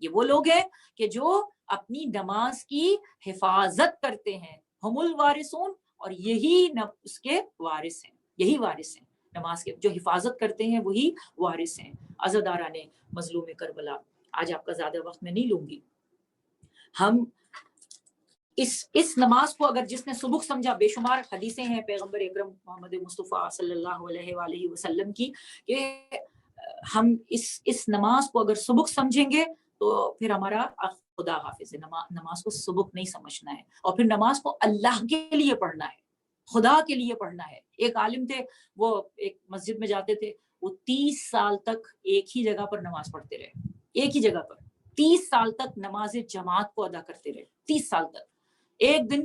Speaker 2: یہ وہ لوگ ہیں کہ جو اپنی نماز کی حفاظت کرتے ہیں. ہم الوارثون، اور یہی اس کے وارث ہیں، یہی وارث ہیں نماز کے، جو حفاظت کرتے ہیں وہی وارث ہیں. عزاداران مظلوم کربلا، آج آپ کا زیادہ وقت میں نہیں لوں گی. ہم اس نماز کو اگر جس نے سبق سمجھا، بے شمار حدیثیں ہیں پیغمبر اکرم محمد مصطفیٰ صلی اللہ علیہ وآلہ وسلم کی، کہ ہم اس نماز کو اگر سبق سمجھیں گے تو پھر ہمارا خدا حافظ ہے. نماز کو سبق نہیں سمجھنا ہے، اور پھر نماز کو اللہ کے لیے پڑھنا ہے، خدا کے لیے پڑھنا ہے. ایک عالم تھے، وہ ایک مسجد میں جاتے تھے، وہ 30 سال تک ایک ہی جگہ پر نماز پڑھتے رہے، ایک ہی جگہ پر 30 سال تک نماز جماعت کو ادا کرتے رہے، 30 سال تک. ایک دن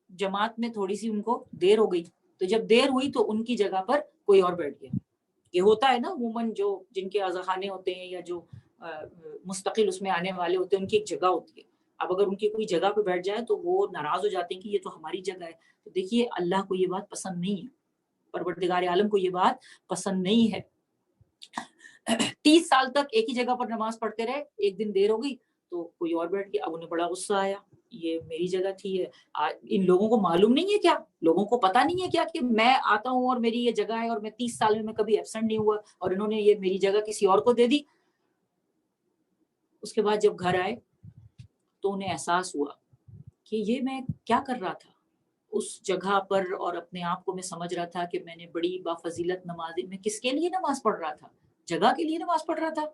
Speaker 2: جماعت میں تھوڑی سی ان کو دیر ہو گئی، تو جب دیر ہوئی تو ان کی جگہ پر کوئی اور بیٹھ گیا. یہ ہوتا ہے نا عموماً، جو جن کے عزاخانے ہوتے ہیں یا جو مستقل اس میں آنے والے ہوتے ہیں، ان کی ایک جگہ ہوتی ہے. اب اگر ان کی کوئی جگہ پہ بیٹھ جائے تو وہ ناراض ہو جاتے ہیں کہ یہ تو ہماری جگہ ہے. تو دیکھیے اللہ کو یہ بات پسند نہیں ہے، پروردگار عالم کو یہ بات پسند نہیں ہے. 30 سال تک ایک ہی جگہ پر نماز پڑھتے رہے، ایک دن دیر ہو گئی تو کوئی اور بیٹھ گیا. اب انہیں بڑا غصہ آیا، یہ میری جگہ تھی ہے، ان لوگوں کو معلوم نہیں ہے کیا، لوگوں کو پتا نہیں ہے کیا کہ میں آتا ہوں اور میری یہ جگہ ہے اور میں 30 سال میں کبھی ایبسنٹ نہیں ہوا، اور انہوں نے یہ میری جگہ کسی اور کو دے دی. اس کے بعد جب گھر آئے تو انہیں احساس ہوا کہ یہ میں کیا کر رہا تھا اس جگہ پر، اور اپنے آپ کو میں سمجھ رہا تھا کہ میں نے بڑی بافضیلت نماز، میں کس کے لیے نماز پڑھ رہا تھا؟ جگہ کے لیے نماز پڑھ رہا تھا.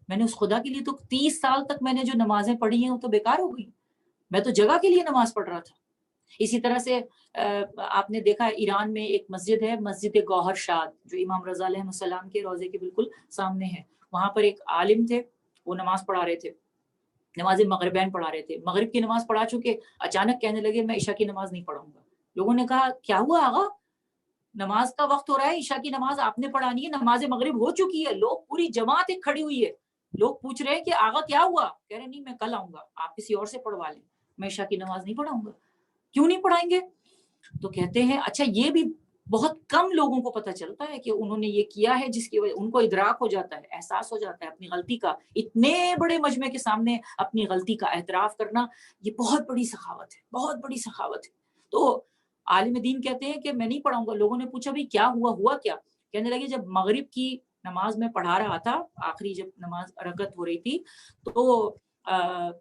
Speaker 2: میں نے اس خدا کے لیے تو 30 سال تک میں نے جو نمازیں پڑھی ہیں وہ تو بیکار ہو گئی، میں تو جگہ کے لیے نماز پڑھ رہا تھا. اسی طرح سے آپ نے دیکھا ایران میں ایک مسجد ہے، مسجد گوہر شاد، جو امام رضا علیہ السلام کے روضے کے بالکل سامنے ہے. وہاں پر ایک عالم تھے، وہ نماز پڑھا رہے تھے، نماز مغربین پڑھا رہے تھے. مغرب کی نماز پڑھا چکے، اچانک کہنے لگے میں عشاء کی نماز نہیں پڑھوں گا. لوگوں نے کہا کیا ہوا آغا، نماز کا وقت ہو رہا ہے، عشاء کی نماز آپ نے پڑھانی ہے، نماز مغرب ہو چکی ہے، لوگ پوری جماعت ایک کھڑی ہوئی ہے، لوگ پوچھ رہے ہیں کہ آغا کیا ہوا، کہہ رہے نہیں میں کل آؤں گا، آپ کسی اور سے پڑھوا لیں، میں عشاء کی نماز نہیں پڑھاؤں گا۔ کیوں نہیں پڑھائیں گے؟ تو کہتے ہیں اچھا یہ بھی بہت کم لوگوں کو پتہ چلتا ہے کہ انہوں نے یہ کیا ہے، جس کی وجہ ان کو ادراک ہو جاتا ہے، احساس ہو جاتا ہے اپنی غلطی کا۔ اتنے بڑے مجمع کے سامنے اپنی غلطی کا اعتراف کرنا یہ بہت بڑی سخاوت ہے، بہت بڑی سخاوت ہے۔ تو عالم دین کہتے ہیں کہ میں نہیں پڑھاؤں گا۔ لوگوں نے پوچھا بھی کیا ہوا، ہوا کیا؟ کہنے لگے جب مغرب کی نماز میں پڑھا رہا تھا، آخری جب نماز رکعت ہو رہی تھی، تو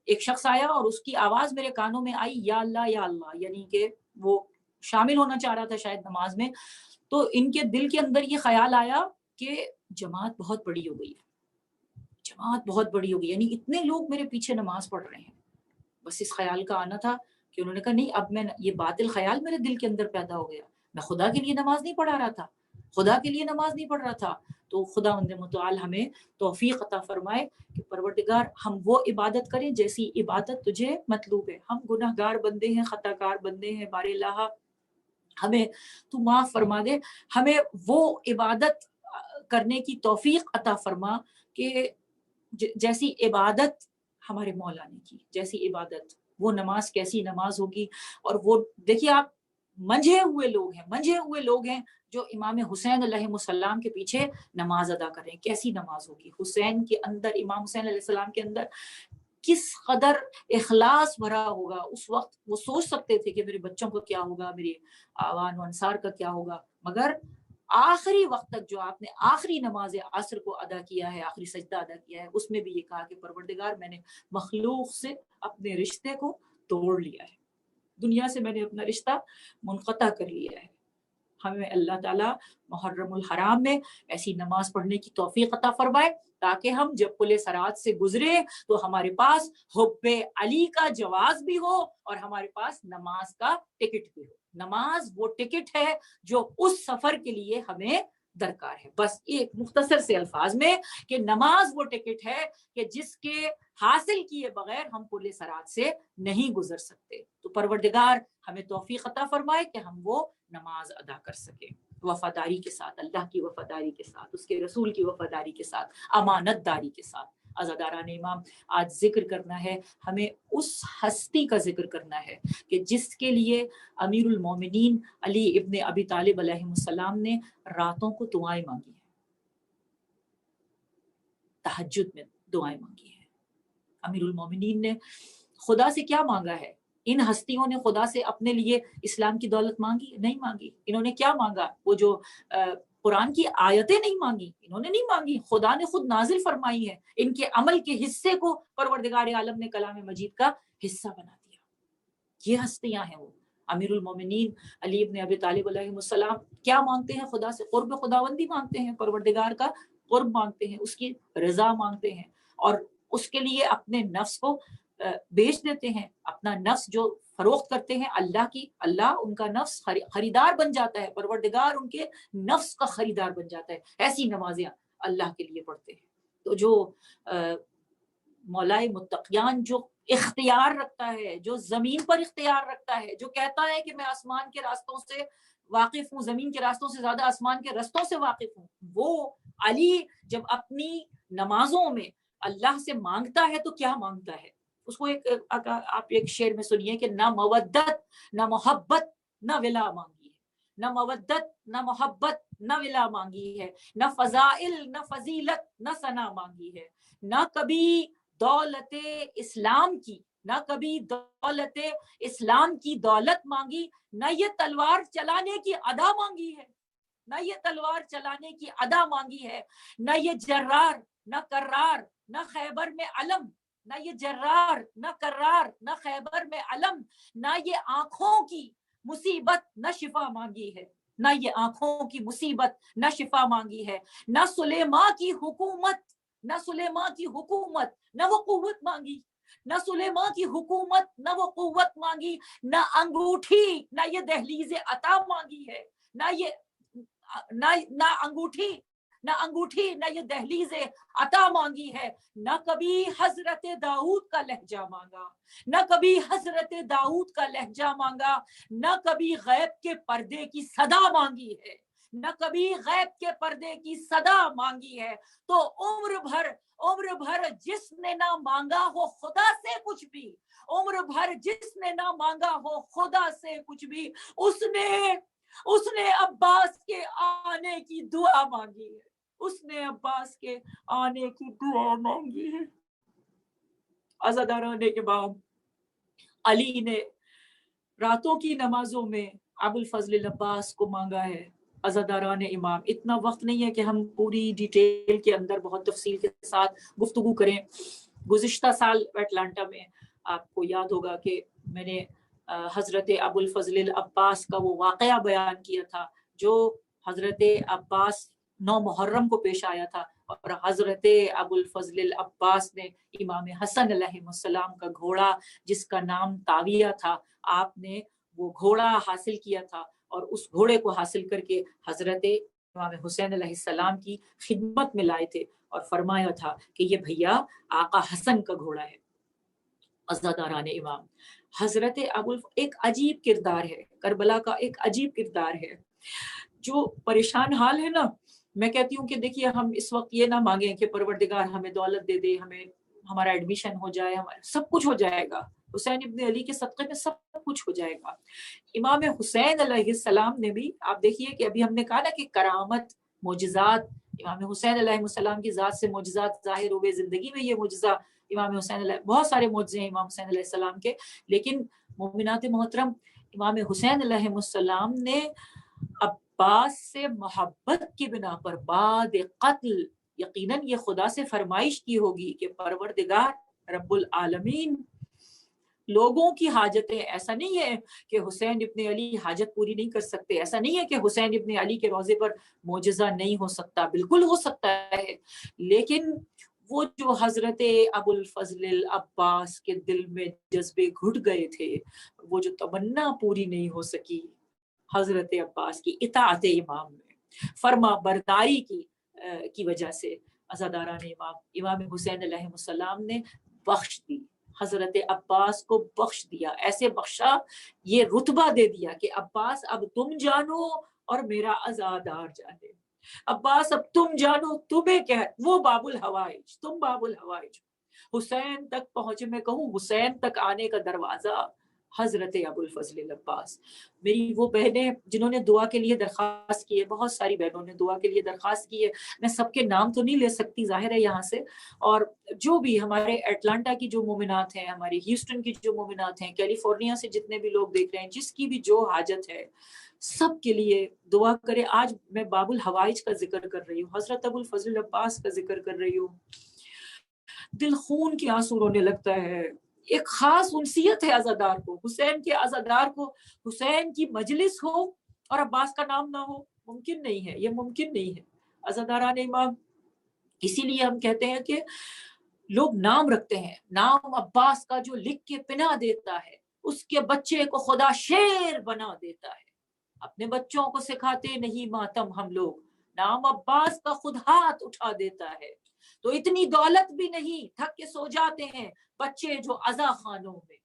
Speaker 2: ایک شخص آیا اور اس کی آواز میرے کانوں میں آئی، یا اللہ یا اللہ، یعنی کہ وہ شامل ہونا چاہ رہا تھا شاید نماز میں۔ تو ان کے دل کے اندر یہ خیال آیا کہ جماعت بہت بڑی ہو گئی ہے، جماعت بہت بڑی ہو گئی، یعنی اتنے لوگ میرے پیچھے نماز پڑھ رہے ہیں۔ بس اس خیال کا آنا تھا کہ انہوں نے کہا نہیں، اب میں یہ باطل خیال میرے دل کے اندر پیدا ہو گیا، میں خدا کے لیے نماز نہیں پڑھا رہا تھا، خدا کے لیے نماز نہیں پڑھ رہا تھا۔ تو خدا متعال ہمیں توفیق عطا فرمائے کہ پروردگار ہم وہ عبادت کریں جیسی عبادت تجھے مطلوب ہے۔ ہم گناہ گار بندے ہیں، خطا کار بندے ہیں، بار اللہ ہمیں تو معاف فرما دے، ہمیں وہ عبادت کرنے کی توفیق عطا فرما کہ جیسی عبادت ہمارے مولا نے کی، جیسی عبادت، وہ نماز کیسی نماز ہوگی۔ اور وہ دیکھیے آپ، منجھے ہوئے لوگ ہیں جو امام حسین علیہ السلام کے پیچھے نماز ادا کریں، کیسی نماز ہوگی۔ حسین کے اندر، امام حسین علیہ السلام کے اندر کس قدر اخلاص بھرا ہوگا۔ اس وقت وہ سوچ سکتے تھے کہ میرے بچوں کا کیا ہوگا، میرے آوان و انصار کا کیا ہوگا، مگر آخری وقت تک جو آپ نے آخری نماز عصر کو ادا کیا ہے، آخری سجدہ ادا کیا ہے، اس میں بھی یہ کہا کہ پروردگار میں نے مخلوق سے اپنے رشتے کو توڑ لیا ہے، دنیا سے میں نے اپنا رشتہ منقطع کر لیا ہے۔ ہمیں اللہ تعالیٰ محرم الحرام میں ایسی نماز پڑھنے کی توفیق عطا فرمائے تاکہ ہم جب پل صراط سے گزرے تو ہمارے پاس حب علی کا جواز بھی ہو اور ہمارے پاس نماز کا ٹکٹ بھی ہو۔ نماز وہ ٹکٹ ہے جو اس سفر کے لیے ہمیں درکار ہے۔ بس ایک مختصر سے الفاظ میں کہ نماز وہ ٹکٹ ہے کہ جس کے حاصل کیے بغیر ہم پل صراط سے نہیں گزر سکتے۔ تو پروردگار ہمیں توفیق عطا فرمائے کہ ہم وہ نماز ادا کر سکیں وفاداری کے ساتھ، اللہ کی وفاداری کے ساتھ، اس کے رسول کی وفاداری کے ساتھ، امانت داری کے ساتھ۔ عزاداران امام، آج ذکر کرنا ہے ہمیں اس ہستی کا ذکر کرنا ہے کہ جس کے لیے امیر المومنین علی ابن ابی طالب علیہ السلام نے راتوں کو دعائیں مانگی ہیں، تہجد میں دعائیں مانگی ہیں۔ امیر المومنین نے خدا سے کیا مانگا ہے؟ ان ہستیوں نے خدا سے اپنے لیے اسلام کی دولت مانگی؟ نہیں مانگی۔ انہوں نے کیا مانگا؟ وہ جو قرآن کی آیتیں نہیں مانگی، انہوں نے نہیں مانگی، خدا نے خود نازل فرمائی ہے۔ ان کے عمل کے حصے کو پروردگار عالم نے کلام مجید کا حصہ بنا دیا۔ یہ ہستیاں ہیں وہ امیر المومنین علی ابن ابی طالب علیہ السلام۔ کیا مانگتے ہیں خدا سے؟ قرب خداوندی مانگتے ہیں، پروردگار کا قرب مانگتے ہیں، اس کی رضا مانگتے ہیں، اور اس کے لیے اپنے نفس کو بیچ دیتے ہیں، اپنا نفس جو فروخت کرتے ہیں اللہ ان کا نفس خریدار بن جاتا ہے، پروردگار ان کے نفس کا خریدار بن جاتا ہے۔ ایسی نمازیں اللہ کے لیے پڑھتے ہیں۔ تو جو مولائے متقیان جو اختیار رکھتا ہے، جو زمین پر اختیار رکھتا ہے، جو کہتا ہے کہ میں آسمان کے راستوں سے واقف ہوں، زمین کے راستوں سے زیادہ آسمان کے رستوں سے واقف ہوں، وہ علی جب اپنی نمازوں میں اللہ سے مانگتا ہے تو کیا مانگتا ہے؟ اس کو آپ ایک شعر میں سنیے کہ نہ مودت نہ محبت نہ ولا مانگی ہے، نہ مودت نہ محبت نہ ولا مانگی ہے، نہ فضائل نہ فضیلت نہ ثنا مانگی ہے، نہ کبھی دولت اسلام کی، نہ کبھی دولت اسلام کی دولت مانگی، نہ یہ تلوار چلانے کی ادا مانگی ہے، نہ یہ تلوار چلانے کی ادا مانگی ہے، نہ یہ جرار نہ کرار نہ خیبر میں علم، نہ یہ جرار نہ کرار نہ خیبر میں علم، نہ یہ آنکھوں کی مصیبت نہ شفا مانگی ہے، نہ یہ آنکھوں کی مصیبت نہ شفا مانگی ہے، نہ سلیمان کی حکومت، نہ سلیمان کی حکومت نہ وہ قوت مانگی، نہ سلیمان کی حکومت نہ وہ قوت مانگی، نہ انگوٹھی نہ یہ دہلیز عطا مانگی ہے، نہ انگوٹھی نہ یہ دہلیز عطا مانگی ہے، نہ کبھی حضرت داؤد کا لہجہ مانگا، نہ کبھی حضرت داؤد کا لہجہ مانگا، نہ کبھی غیب کے پردے کی صدا مانگی ہے، نہ کبھی غیب کے پردے کی صدا مانگی ہے. تو عمر بھر جس نے نہ مانگا ہو خدا سے کچھ بھی، عمر بھر جس نے نہ مانگا ہو خدا سے کچھ بھی، اس نے عباس کے آنے کی دعا مانگی ہے. اس نے عباس کے آنے کی دعا مانگی ہے. عزاداران امام، علی نے راتوں کی نمازوں میں ابو الفضل العباس کو مانگا ہے. عزاداران امام، اتنا وقت نہیں ہے کہ ہم پوری ڈیٹیل کے اندر بہت تفصیل کے ساتھ گفتگو کریں. گزشتہ سال اٹلانٹا میں آپ کو یاد ہوگا کہ میں نے حضرت ابو الفضل العباس کا وہ واقعہ بیان کیا تھا جو حضرت عباس 9 محرم کو پیش آیا تھا، اور حضرت ابو الفضل العباس نے امام حسن علیہ السلام کا گھوڑا جس کا نام تاویہ تھا، آپ نے وہ گھوڑا حاصل کیا تھا، اور اس گھوڑے کو حاصل کر کے حضرت امام حسین علیہ السلام کی خدمت میں لائے تھے اور فرمایا تھا کہ یہ بھیا آقا حسن کا گھوڑا ہے. عزاداران امام، حضرت ایک عجیب کردار ہے، کربلا کا ایک عجیب کردار ہے جو پریشان حال ہے نا. میں کہتی ہوں کہ دیکھیے ہم اس وقت یہ نہ مانگیں کہ پروردگار ہمیں دولت دے دے، ہمیں ہمارا ایڈمیشن ہو جائے، ہمارا سب کچھ ہو جائے گا. حسین ابن علی کے صدقے میں سب کچھ ہو جائے گا. امام حسین علیہ السلام نے بھی، آپ دیکھیے کہ ابھی ہم نے کہا نا کہ کرامت، معجزات، امام حسین علیہ السلام کی ذات سے معجزات ظاہر ہوئے. زندگی میں یہ معجزہ امام حسین علیہ، بہت سارے معجزے ہیں امام حسین علیہ السلام کے، لیکن مومنات محترم، امام حسین علیہ السلام نے عباس سے محبت کی بنا پر بعد قتل یقیناً یہ خدا سے فرمائش کی ہوگی کہ پروردگار رب العالمین لوگوں کی حاجتیں، ایسا نہیں ہے کہ حسین ابن علی حاجت پوری نہیں کر سکتے، ایسا نہیں ہے کہ حسین ابن علی کے روضے پر معجزہ نہیں ہو سکتا، بالکل ہو سکتا ہے، لیکن وہ جو حضرت ابو الفضل العباس کے دل میں جذبے گھٹ گئے تھے، وہ جو تمنا پوری نہیں ہو سکی حضرت عباس کی اطاعت امام میں، فرما برداری کی وجہ سے، عزاداران امام، امام حسین علیہ السلام نے بخش دی، حضرت عباس کو بخش دیا. ایسے بخشا، یہ رتبہ دے دیا کہ عباس اب تم جانو اور میرا عزادار جانے. عباس اب تم جانو، تمہیں کیا، وہ باب الحوائج، تم باب الحوائج. حسین تک پہنچے، میں کہوں حسین تک آنے کا دروازہ حضرت ابو الفضل العباس. میری وہ بہنیں جنہوں نے دعا کے لیے درخواست کی ہے، بہت ساری بہنوں نے دعا کے لیے درخواست کی ہے، میں سب کے نام تو نہیں لے سکتی ظاہر ہے یہاں سے، اور جو بھی ہمارے اٹلانٹا کی جو مومنات ہیں، ہماری ہیوسٹن کی جو مومنات ہیں، کیلیفورنیا سے جتنے بھی لوگ دیکھ رہے ہیں، جس کی بھی جو حاجت ہے سب کے لیے دعا کرے. آج میں باب الحوائج کا ذکر کر رہی ہوں، حضرت ابو الفضل العباس کا ذکر کر رہی ہوں، دل خون کے آنسو رونے لگتا ہے. ایک خاص انسیت ہے عزادار کو، حسین کے عزادار کو حسین کی مجلس ہو اور عباس کا نام نہ ہو، ممکن نہیں ہے، یہ ممکن نہیں ہے. عزاداران امام، اسی لیے ہم کہتے ہیں کہ لوگ نام رکھتے ہیں، نام عباس کا جو لکھ کے پنا دیتا ہے اس کے بچے کو خدا شیر بنا دیتا ہے. اپنے بچوں کو سکھاتے نہیں ماتم ہم لوگ، نام عباس کا خود ہاتھ اٹھا دیتا ہے. تو اتنی دولت بھی نہیں، تھک کے سو جاتے ہیں بچے جو عزا خانوں میں،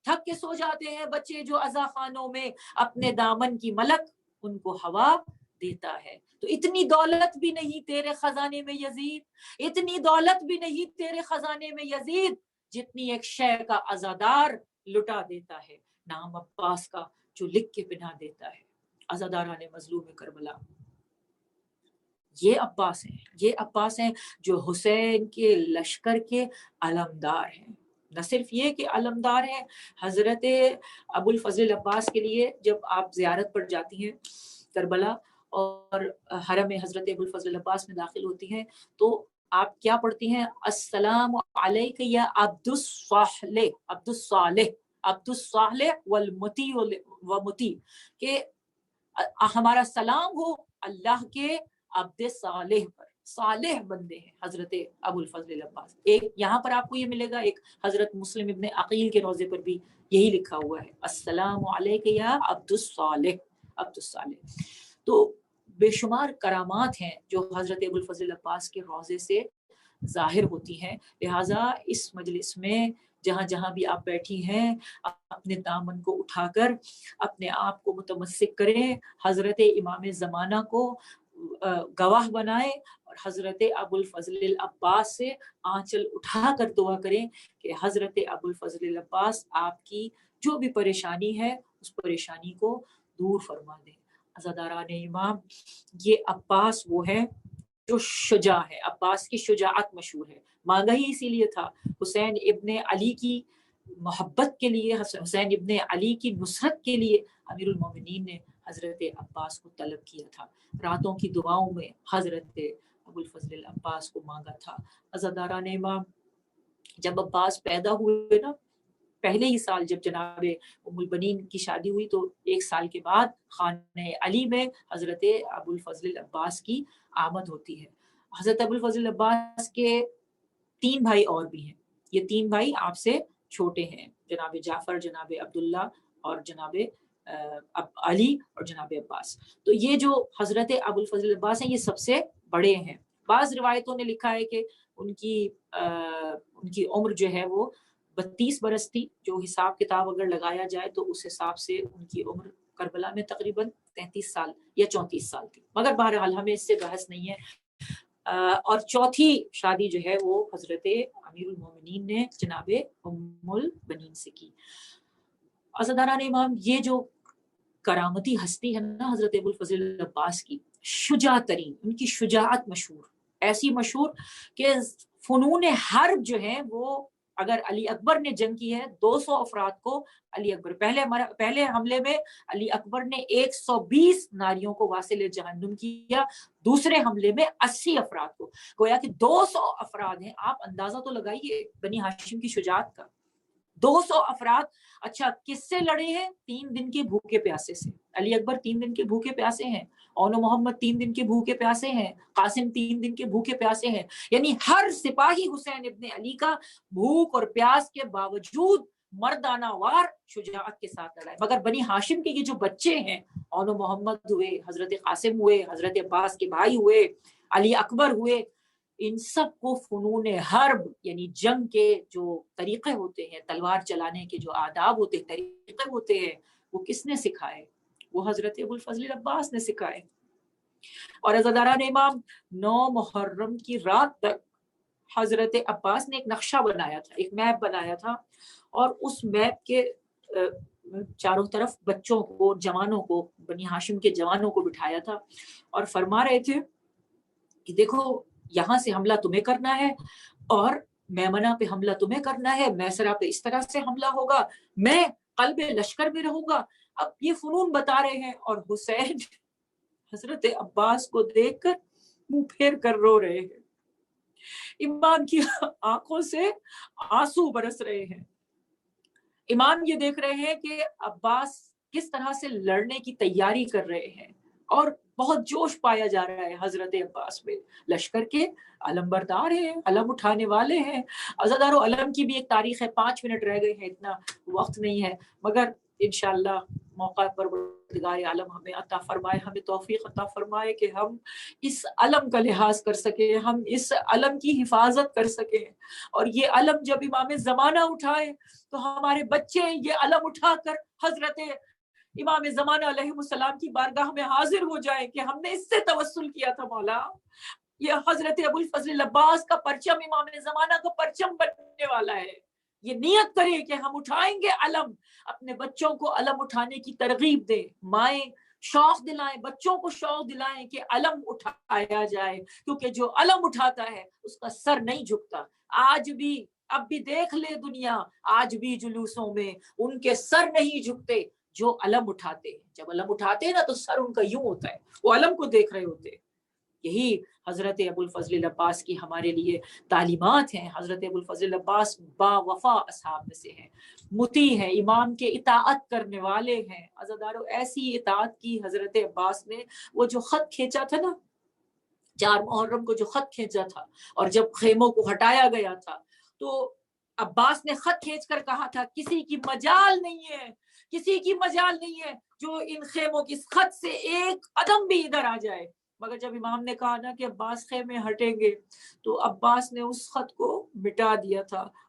Speaker 2: تھک کے سو جاتے ہیں بچے جو عزا خانوں میں، اپنے دامن کی ملک ان کو ہوا دیتا ہے. تو اتنی دولت بھی نہیں تیرے خزانے میں یزید، اتنی دولت بھی نہیں تیرے خزانے میں یزید، جتنی ایک شے کا عزادار لٹا دیتا ہے، نام عباس کا جو لکھ کے پنا دیتا ہے. عزاداران مظلوم کربلا، یہ عباس ہیں، یہ عباس ہیں جو حسین کے لشکر کے علمدار ہیں. نہ صرف یہ کہ علمدار ہیں، حضرت ابو الفضل عباس کے لیے جب آپ زیارت پر جاتی ہیں کربلا اور حرم حضرت ابو الفضل عباس میں داخل ہوتی ہیں تو آپ کیا پڑھتی ہیں؟ السلام علیک یا عبد الصالح، عبد الصالح، عبد الصالح والمطیع ومطیع، کہ ہمارا سلام ہو اللہ کے عبد صالح پر، صالح بندے ہیں حضرت ابو الفضل العباس. ایک یہاں پر آپ کو یہ ملے گا، ایک حضرت مسلم ابن عقیل کے روضے پر بھی یہی لکھا ہوا ہے، السلام علیک یا عبد الصالح، عبد الصالح. تو بے شمار کرامات ہیں جو حضرت ابو الفضل العباس کے روضے سے ظاہر ہوتی ہیں. لہٰذا اس مجلس میں جہاں جہاں بھی آپ بیٹھی ہیں اپنے دامن کو اٹھا کر اپنے آپ کو متمسک کریں، حضرت امام زمانہ کو گواہ بنائیں اور حضرت ابو الفضل العباس سے آنچل اٹھا کر دعا کریں کہ حضرت ابو الفضل العباس آپ کی جو بھی پریشانی ہے اس پریشانی کو دور فرما دیں۔ عزاداران امام، یہ عباس وہ ہے جو شجاع ہے، عباس کی شجاعت مشہور ہے، مانگا ہی اسی لیے تھا، حسین ابن علی کی محبت کے لیے، حسین ابن علی کی نصرت کے لیے امیر المومنین نے حضرت عباس کو طلب کیا تھا، راتوں کی دعاؤں میں حضرت ابو الفضل العباس کو مانگا تھا۔ عزاداران امام، جب عباس پیدا ہوئے نا، پہلے ہی سال جب جناب ام البنین کی شادی ہوئی تو 1 سال کے بعد خانہ علی میں حضرت ابو الفضل العباس کی آمد ہوتی ہے۔ حضرت ابو الفضل العباس کے 3 بھائی اور بھی ہیں، یہ 3 بھائی آپ سے چھوٹے ہیں، جناب جعفر، جناب عبداللہ اور جناب علی اور جناب عباس۔ تو یہ جو حضرت ابو الفضل العباس ہیں یہ سب سے بڑے ہیں۔ بعض روایتوں نے لکھا ہے کہ ان کی عمر جو ہے وہ 32 برس تھی، جو حساب کتاب اگر لگایا جائے تو اس حساب سے ان کی عمر کربلا میں تقریباً 33 سال یا 34 سال تھی، مگر بہرحال ہمیں اس سے بحث نہیں ہے۔ اور چوتھی شادی جو ہے وہ حضرت امیر المومنین نے جناب ام البنین سے کی۔ عزاداران امام، یہ جو کرامتی ہستی ہے نا حضرت ابو الفضل العباس کی، شجاع ترین، ان کی شجاعت مشہور، ایسی مشہور کہ فنون حرب جو ہے وہ، اگر علی اکبر نے جنگ کی ہے 200 افراد کو علی اکبر، پہلے حملے میں علی اکبر نے 120 ناریوں کو واصل جہنم کیا، دوسرے حملے میں 80 افراد کو، گویا کہ 200 افراد ہیں۔ آپ اندازہ تو لگائیے بنی ہاشم کی شجاعت کا، 200 افراد۔ اچھا کس سے لڑے ہیں؟ 3 دن کے بھوکے پیاسے سے۔ علی اکبر 3 دن کے بھوکے پیاسے ہیں، اون محمد 3 دن کے بھوکے پیاسے ہیں، قاسم 3 دن کے بھوکے پیاسے ہیں، یعنی ہر سپاہی حسین ابن علی کا بھوک اور پیاس کے باوجود مردانہ وار شجاعت کے ساتھ لڑائے۔ مگر بنی ہاشم کے یہ جو بچے ہیں، اون محمد ہوئے، حضرت قاسم ہوئے، حضرت عباس کے بھائی ہوئے، علی اکبر ہوئے، ان سب کو فنون حرب یعنی جنگ کے جو طریقے ہوتے ہیں، تلوار چلانے کے جو آداب ہوتے ہیں، طریقے ہوتے ہیں، وہ کس نے سکھائے؟ وہ حضرت ابو الفضل العباس نے سکھائے۔ اور عزاداران امام، 9 محرم کی رات تک حضرت عباس نے ایک نقشہ بنایا تھا، ایک میپ بنایا تھا، اور اس میپ کے چاروں طرف بچوں کو، جوانوں کو، بنی ہاشم کے جوانوں کو بٹھایا تھا اور فرما رہے تھے کہ دیکھو یہاں سے حملہ تمہیں کرنا ہے، اور میمنہ پہ حملہ تمہیں کرنا ہے، میسرہ پہ اس طرح سے حملہ ہوگا، میں قلب لشکر میں رہوں گا۔ اب یہ فنون بتا رہے ہیں، اور حسین حضرت عباس کو دیکھ کر منہ پھیر کر رو رہے ہیں، امام کی آنکھوں سے آنسو برس رہے ہیں۔ امام یہ دیکھ رہے ہیں کہ عباس کس طرح سے لڑنے کی تیاری کر رہے ہیں، اور بہت جوش پایا جا رہا ہے حضرت عباس میں، لشکر کے علم بردار ہیں، علم اٹھانے والے ہیں۔ عزادارو، علم کی بھی ایک تاریخ ہے، 5 منٹ رہ گئے ہیں، اتنا وقت نہیں ہے، مگر انشاءاللہ موقع پر پروردگار عالم ہمیں عطا فرمائے، ہمیں توفیق عطا فرمائے کہ ہم اس علم کا لحاظ کر سکیں، ہم اس علم کی حفاظت کر سکیں، اور یہ علم جب امام زمانہ اٹھائے تو ہمارے بچے یہ علم اٹھا کر حضرت امام زمانہ علیہ السلام کی بارگاہ میں حاضر ہو جائیں کہ ہم نے اس سے توسل کیا تھا مولا، یہ حضرت ابو الفضل العباس کا پرچم امام زمانہ کا پرچم بننے والا ہے۔ یہ نیت کریں کہ ہم اٹھائیں گے علم، اپنے بچوں کو علم اٹھانے کی ترغیب دیں، مائیں شوق دلائیں، بچوں کو شوق دلائیں کہ علم اٹھایا جائے، کیونکہ جو علم اٹھاتا ہے اس کا سر نہیں جھکتا۔ آج بھی، اب بھی دیکھ لے دنیا، آج بھی جلوسوں میں ان کے سر نہیں جھکتے جو علم اٹھاتے ہیں۔ جب علم اٹھاتے ہیں نا تو سر ان کا یوں ہوتا ہے، وہ علم کو دیکھ رہے ہوتے ہیں۔ یہی حضرت ابو الفضل العباس کی ہمارے لیے تعلیمات ہیں۔ حضرت ابو الفضل العباس با وفا اصحاب میں سے ہیں، مطیع ہیں، امام کے اطاعت کرنے والے ہیں۔ عزادارو، ایسی اطاعت کی حضرت عباس نے، وہ جو خط کھینچا تھا نا 4 محرم کو، جو خط کھینچا تھا، اور جب خیموں کو ہٹایا گیا تھا تو عباس نے خط کھینچ کر کہا تھا کسی کی مجال نہیں ہے، کسی کی مجال نہیں ہے جو ان خیموں کی خط سے ایک قدم بھی ادھر آ جائے۔ مگر جب امام نے کہا نا کہ عباس خیمے ہٹیں گے تو عباس نے اس خط کو مٹا دیا تھا،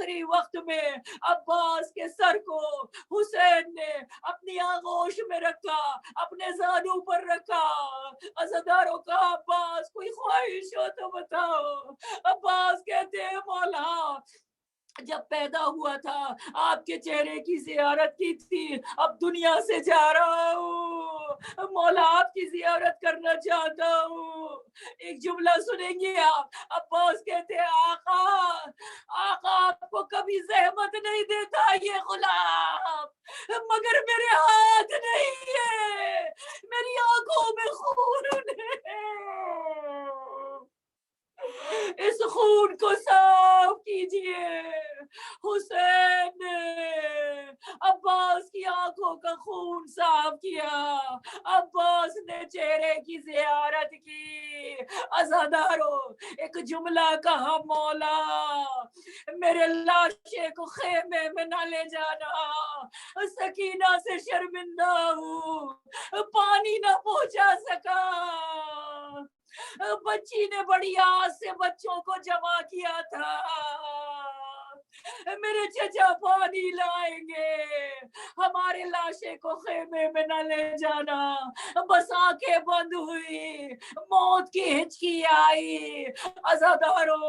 Speaker 2: آخری وقت میں عباس کے سر کو حسین نے اپنی آغوش میں رکھا، اپنے زانو پر رکھا۔ عزاداروں کا عباس کوئی خواہش ہو تو بتاؤ۔ عباس کہتے ہیں مولا جب پیدا ہوا تھا آپ کے چہرے کی زیارت کی تھی، اب دنیا سے جا رہا ہوں، مولا آپ کی زیارت کرنا چاہتا ہوں۔ ایک جملہ سنیں گے آپ، عباس کہتے ہیں آقا، آقا آپ کو کبھی زحمت نہیں دیتا یہ غلام، مگر میرے ہاتھ نہیں ہے، میری آنکھوں میں خون ہے، اس خون کو صاف کیجئے۔ حسین نے عباس کی آنکھوں کا خون صاف کیا، عباس نے چہرے کی زیارت کی۔ عزادارو ایک جملہ کہا مولا میرے لاشے کو خیمے میں نہ لے جانا، سکینہ سے شرمندہ ہوں، پانی نہ پہنچا سکا، بچی نے بڑی آس سے بچوں کو جمع کیا تھا، میرے چچا پانی لائیں گے، ہمارے لاشے کو خیمے میں نہ لے جانا۔ بس آنکھیں بند ہوئی، موت کی ہچکی آئی، عزادارو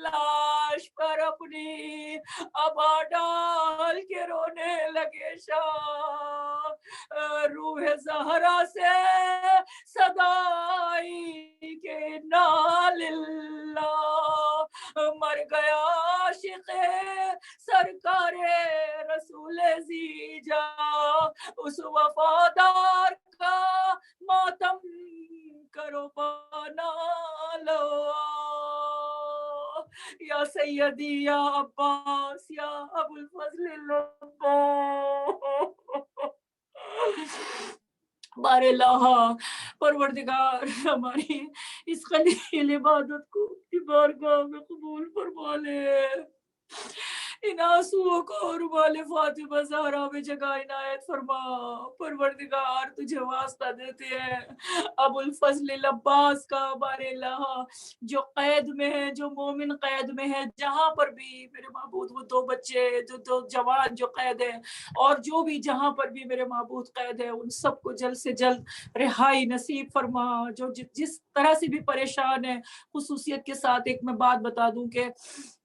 Speaker 2: لاش پر اپنی ابا ڈال کے رونے لگے شاہ۔ روح زہرا سے صدائی کے ناللہ، مر گیا عاشق سرکار رسول زیجا، اس وفادار کا ماتم کرو پانا لو، یا سیدی یا عباس یا ابو الفضل بار اللہ پروردگار ہماری اس خلیل عبادت کو اپنی بارگاہ میں قبول فرما لے، ان آنسوؤں کو رومال فاطمہ زہرا میں جگہ عنایت فرما۔ پروردگار تجھے واسطہ دیتے ہیں ابو الفضل عباس کا بار اللہ، جو قید میں ہے، جو مومن قید میں ہے، جہاں پر بھی میرے معبود وہ دو بچے جو دو جوان جو قید ہیں، اور جو بھی جہاں پر بھی میرے معبود قید ہے، ان سب کو جلد سے جلد رہائی نصیب فرما۔ جو جس طرح سے بھی پریشان ہے، خصوصیت کے ساتھ ایک میں بات بتا دوں کہ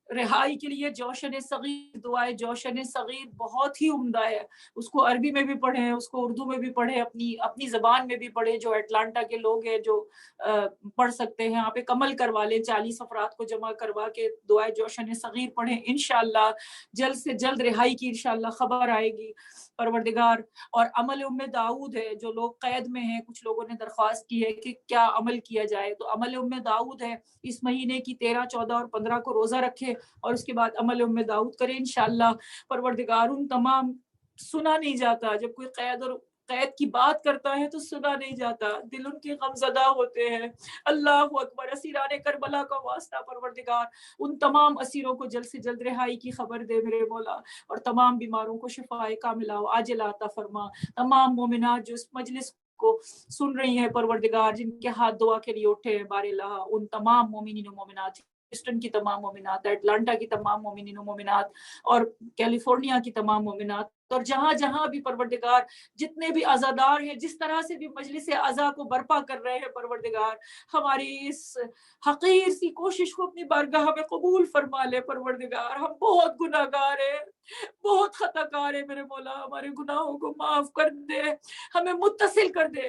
Speaker 2: رہائی کے لیے جوشن صغیر دعائے جوشن صغیر بہت ہی عمدہ ہے، اس کو عربی میں بھی پڑھیں، اس کو اردو میں بھی پڑھیں، اپنی زبان میں بھی پڑھیں۔ جو اٹلانٹا کے لوگ ہیں جو پڑھ سکتے ہیں، آپ ایک عمل کروا لیں، 40 افراد کو جمع کروا کے دعائے جوشن صغیر پڑھیں، انشاءاللہ جلد سے جلد رہائی کی انشاءاللہ خبر آئے گی پروردگار۔ اور عمل داؤد ہے، جو لوگ قید میں ہیں، کچھ لوگوں نے درخواست کی ہے کہ کیا عمل کیا جائے، تو عمل داؤد ہے، اس مہینے کی 13، 14 اور 15 کو روزہ رکھے اور اس کے بعد عمل داؤد کرے انشاءاللہ۔ پروردگار ان تمام سنا نہیں جاتا، جب کوئی قید کی بات کرتا ہے تو سنا نہیں جاتا، دل ان کے غم زدہ ہوتے ہیں۔ اللہ اکبر، اسیران کربلا کا واسطہ پروردگار ان تمام اسیروں کو جلد سے جلد رہائی کی خبر دے میرے مولا، اور تمام بیماروں کو شفائے کاملہ و عاجلہ عطا فرما۔ تمام مومنات جو اس مجلس کو سن رہی ہیں پروردگار، جن کے ہاتھ دعا کے لیے اٹھے ہیں بار اللہ، ان تمام مومنین و مومنات، ہیوسٹن کی تمام مومنات، اٹلانٹا کی تمام مومنین و مومنات، اور کیلیفورنیا کی تمام مومنات، اور جہاں جہاں بھی پروردگار جتنے بھی عزادار ہیں، جس طرح سے بھی مجلس عزا کو برپا کر رہے ہیں پروردگار، ہماری اس حقیر سی کوشش کو اپنی بارگاہ میں قبول فرما لے پروردگار۔ ہم بہت گناہ گار ہیں، بہت خطا کار ہیں میرے مولا، ہمارے گناہوں کو معاف کر دے، ہمیں متصل کر دے،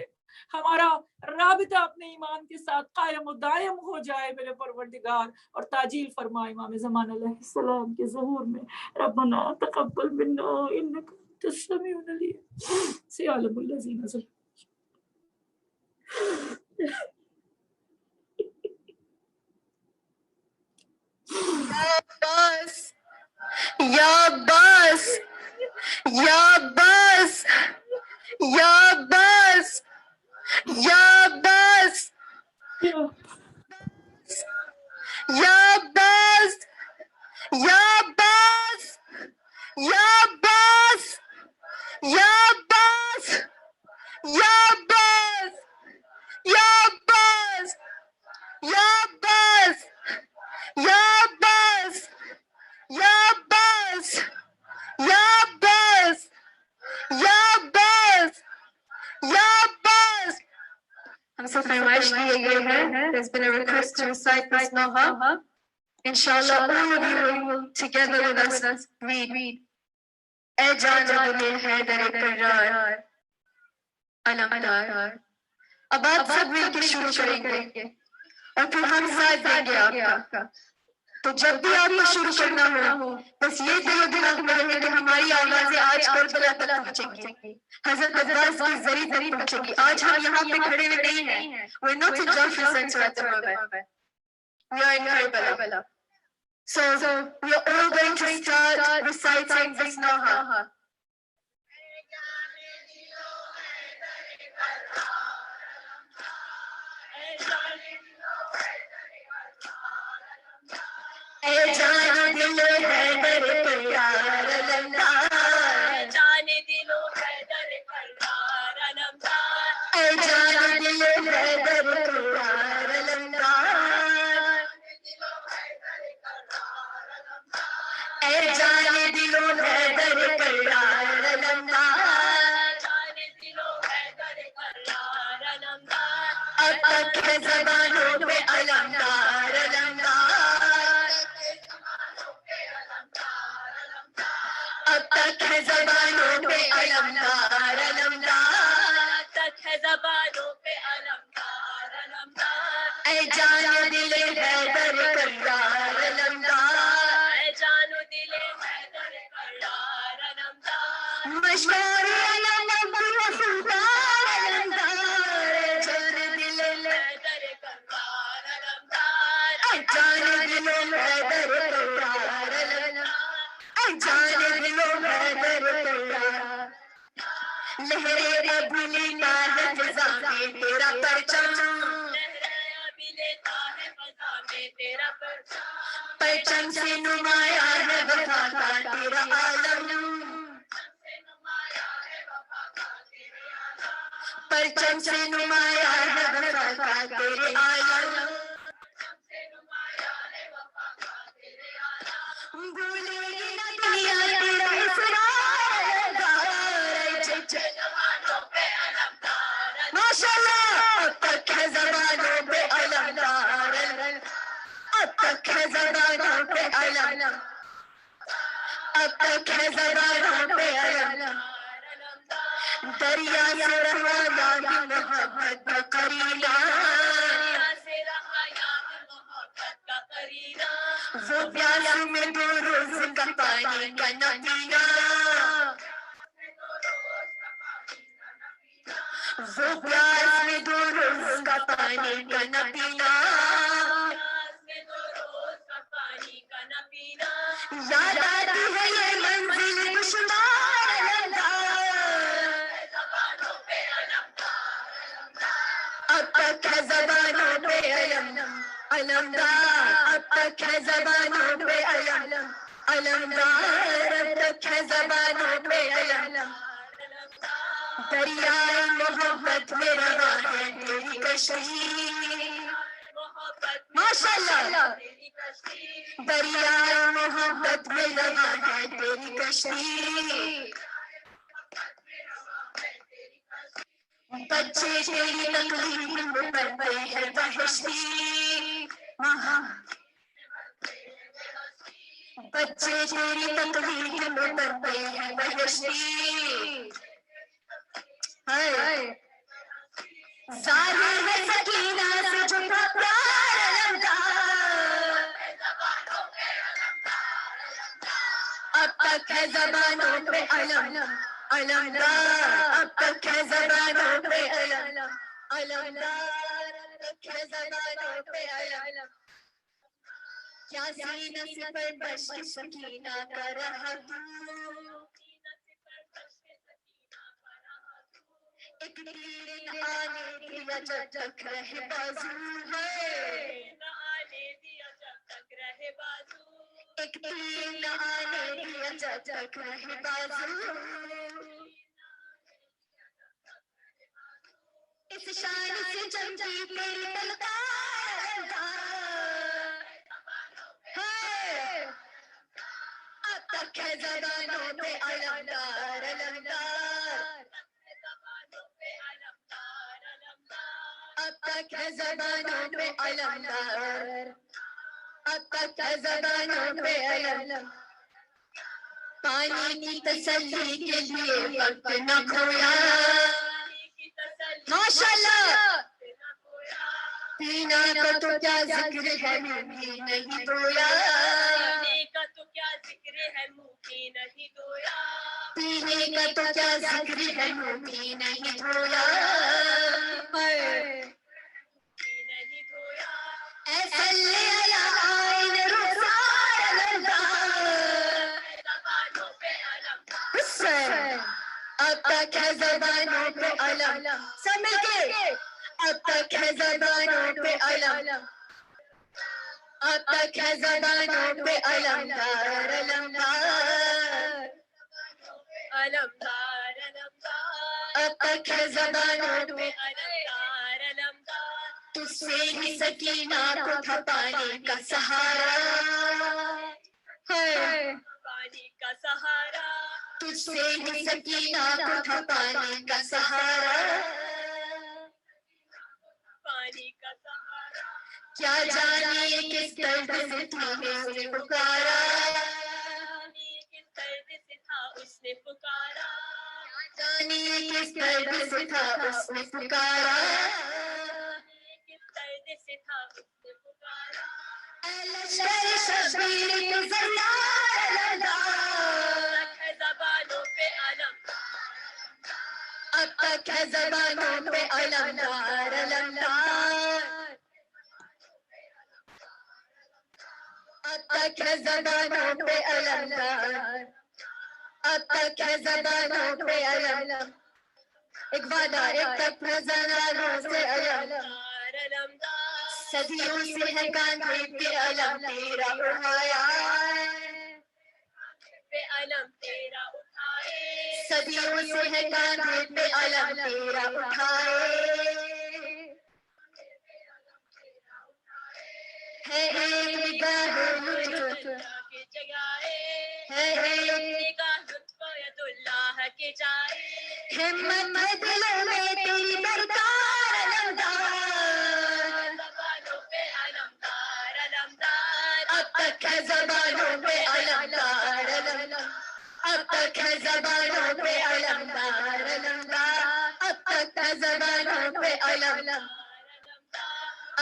Speaker 2: ہمارا رابطہ اپنے ایمان کے ساتھ قائم و دائم ہو جائے میرے پروردگار، اور تاجیل فرما امام زمان علیہ السلام کے ظہور میں۔ ربنا تقبل منا انک انت السمیع العلیم، سیعلم الذین ظلموا۔
Speaker 1: یا عباس، یا عباس، یا عباس، یا عباس، یا عباس، یا عباس، یا عباس، یا عباس، یا عباس، یا عباس، یا عباس، یا عباس، یا فرمائش کی گئی ہے. There's been a request to recite this Noha. Inshallah, all of you will together with us read. اے جان دل حیدر کرار علمدار. اب آپ سب مل کے شروع کریں گے اور پھر ہم ساتھ دیں گے آپ کا. تو جب بھی آپ کو شروع کرنا ہو بس یہ دل و دماغ میں رہے کہ ہماری آوازیں آج کربلا تک پہنچیں گی, حضرت عباس کی زری تک پہنچیں گی. آج ہم یہاں پہ کھڑے ہوئے نہیں ہیں. We're not in Jaffa Center at the moment. We are in Karbala. So we are all going to start reciting this Noha. اے جان دل حیدر کرار علمدار, جان دل حیدر کرار علمدار, اے جان دل حیدر کرار علمدار, اے جان دل حیدر کرار علمدار, جان دل حیدر کرار علمدار. اب تک ہے زبانوں پہ علمدار علمدار, اب تک ہے زبانوں پہ علمدار علمدار, تک ہے زبانوں پہ علمدار علمدار. اے جان دل حیدر کرار علمدار, اے جان دل حیدر کرار علمدار. مشہور علم ابو سلطان علمدار, اے جان دل حیدر کرار علمدار, اے جان دل حیدر کرار علمدار, جان دل حیدر کرار. لہرے اب لیتا ہے فضا میں تیرا پرچم, لہرے اب لیتا ہے فضا میں تیرا پرچم, پرچم سے نمایاں ہے وفا کا تیرا عالم, پرچم سے نمایاں ہے وفا کا تیرے عالم. ماشاءاللہ اب تک ہے زبانوں پہ علمدار, اب تک ہے زبانوں پہ علم, اب تک ہے زبانوں پہ علم. دریا سے رہا یاد محبت کا قرینہ, وہ پیاس میں دو روز کا پانی کا نہ پینا, وہ پیاس میں دو روز کا پانی کا نہ پینا, یاد آتی ہے یہ منزل دشوار علمدار, اب تک ہے زبانوں پہ علم علمدار, اب تک ہے زبانوں پہ علم علمدار, اب تک ہے زبانوں پہ علم. دریائے محبت میں رہا ہے تیری کشتی, ماشاءاللہ دریائے محبت میں رہا ہے تیری کشتی. بچے تیری تکلیف میں پڑتے ہیں بہشتی, بچے تیری تکلیف میں پڑتے ہیں بہشتی. ظاہر ہے سکینہ سے جو تھا پیار علمدار, اب تک ہے زبانوں پہ علم علمدار, اب تک ہے زبانوں پہ علم علمدار, اب تک ہے زبانوں پہ علم. کیا سینہ سے پربش سکینہ کا رہا تو, ایک تیر نہ آنے دیا جب تک رہے بازو ہے, ایک تیر نہ آنے دیا جب تک رہے بازو. اس شان سے چمکی تیری تلوار علمدار, اب تک ہے زبانوں پہ علمدار علمدار, اب تک ہے زبانوں پہ علمدار، اب تک ہے زبانوں پہ علم، پانی کی تسلی کے لیے وقت نہ کھویا، ماشاءاللہ، پینا کا تو کیا ذکر ہے منہ بھی نہیں دھویا، پینے کا تو کیا ذکر ہے منہ بھی نہیں دھویا، پینے کا تو کیا ذکر ہے منہ بھی نہیں دھویا، اے صلی علی آئین رخسار علمدار، حسین، اب تک ہے زبانوں پہ علم، سب مل کے، اب تک ہے زبانوں پہ علم، اب تک ہے زبانوں پہ علمدار، علمدار، علمدار، علمدار، اب تک ہے زبانوں پہ علمدار، علمدار، تجھ سے ہی سکینہ کو تھا پانی کا سہارا، پانی کا سہارا، تجھ سے ہی سکینہ کو تھا پانی کا سہارا، پانی کا سہارا، کیا جانے کس درد سے تھا اس نے پکارا، کس درد سے تھا اس نے پکارا، کیا جانے کس درد سے تھا اس نے پکارا، کس درد سے تھا اس نے پکارا، اے لشکر شبیر کے زردار علمدار، زبانوں پہ علم، اب تک ہے زبانوں پہ علمدار، علمدار، اب تک ہے زبانوں پہ علمدار، اب تک ہے زبانوں پہ علم، ایک وعدہ ایک تک نظرانوں سے علم، صدیوں سے ہے کاندھے پہ علم تیرا اٹھایا، پہ علم تیرا اٹھائے، صدیوں سے ہے کاندھے پہ علم تیرا اٹھائے، ہے ایک نگاہ لطف کے جگائے، ہے ایک نگاہ لطف ید اللہ کے جائے، ہمت ہے دلوں میں تیری درکار علمدار، زبانوں پہ علمدار، علمدار، اب تک ہے زبانوں پہ علمدار، علمدار، اب تک ہے زبانوں پہ علمدار، علمدار، اب تک ہے زبانوں پہ علمدار،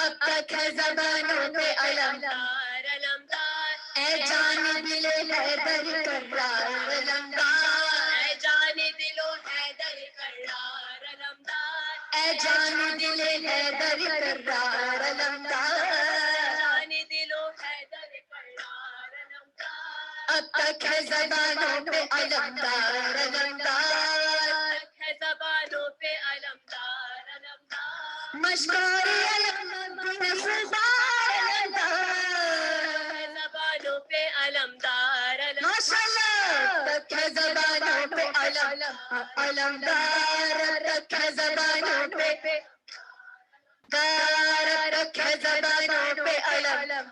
Speaker 1: اب تک ہے زبانوں پہ علمدار، علمدار، اے جان دل حیدر کرار علمدار، اے جان دل و حیدر کرار علمدار، اے جان دل حیدر کرار علمدار، جان دل و حیدر کرار علمدار، اب تک ہے زبانوں پہ علمدار، علمدار، اب تک ہے زبانوں پہ علمدار، علمدار، مشکور علم خوبار علمدار، زبانوں پہ علمدار، ماشاءاللہ، تک ہے زبانوں پہ علم، علمدار، تک ہے زبانوں پہ دار، تک ہے زبانوں پہ علم،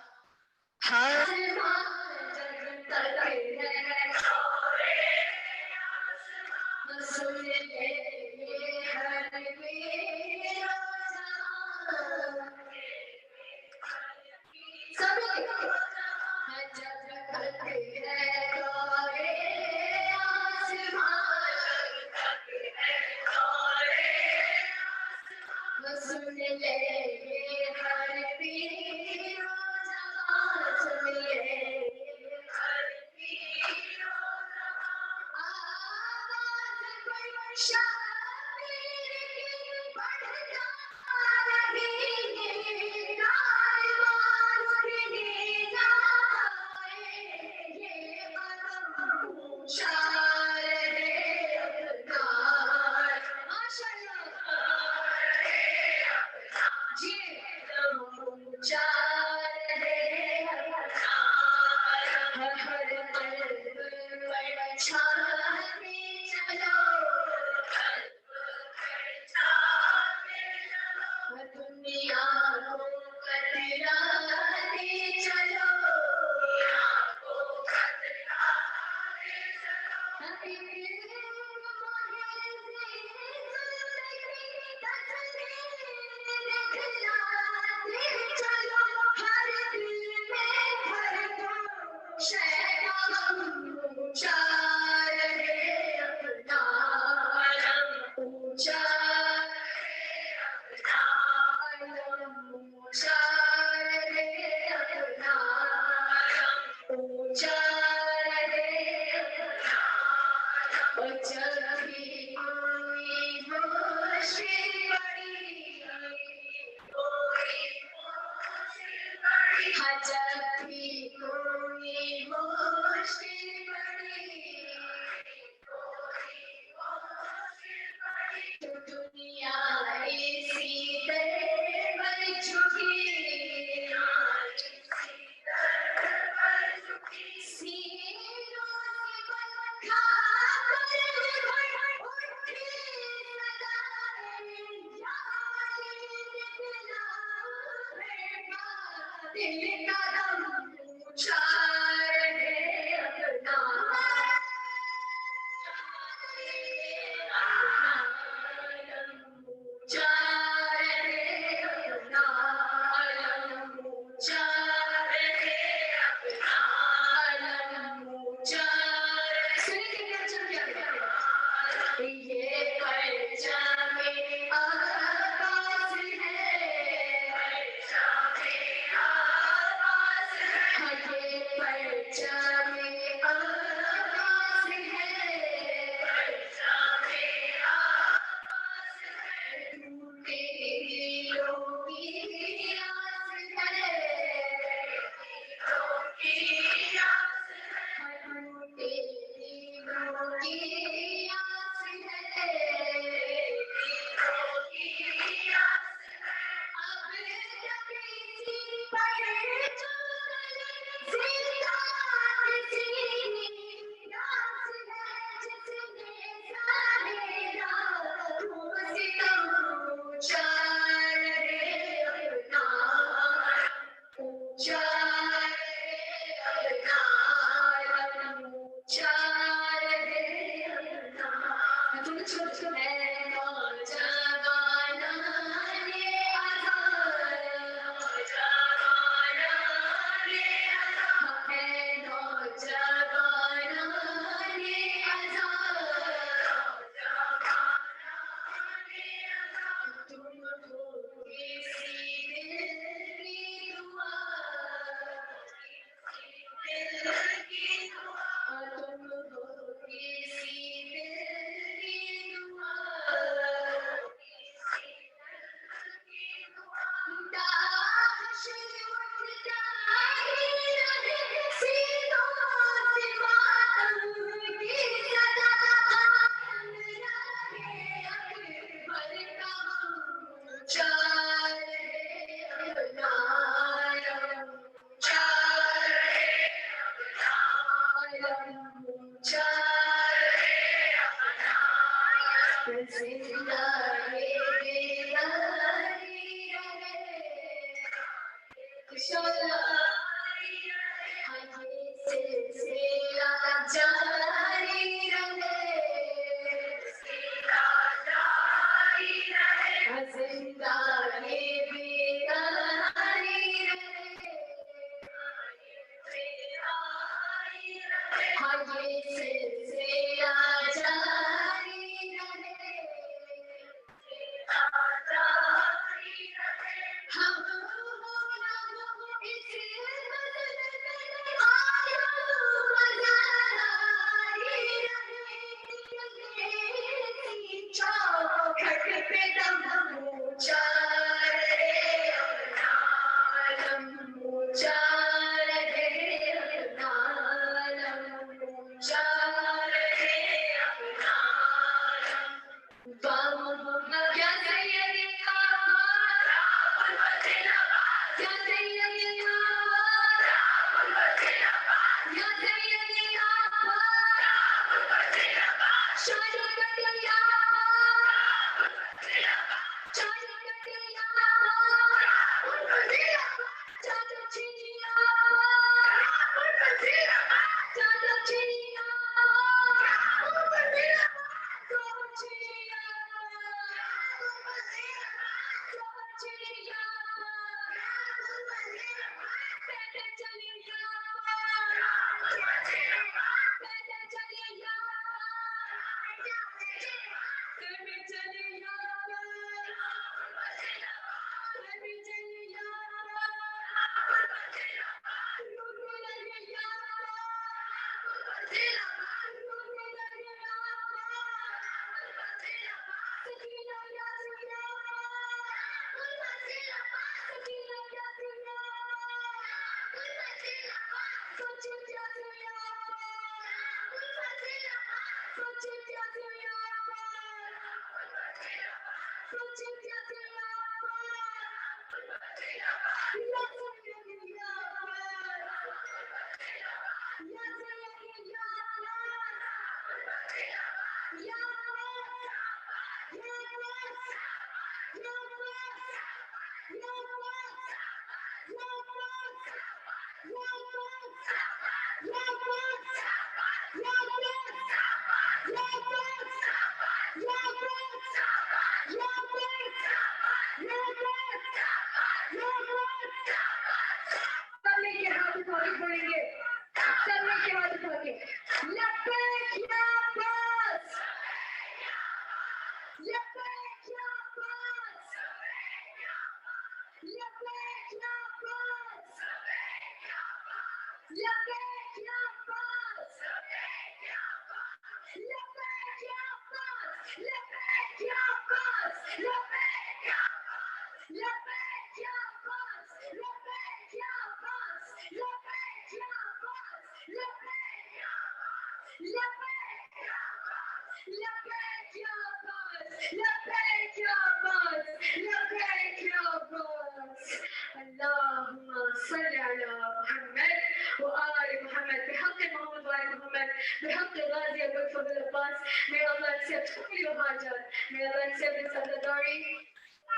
Speaker 1: اللهم صل على محمد وآل محمد بحق محمد وآل محمد بحق غازي Abu Fadl Abbas. May Allah accept all your hajat. May Allah accept this Adadari.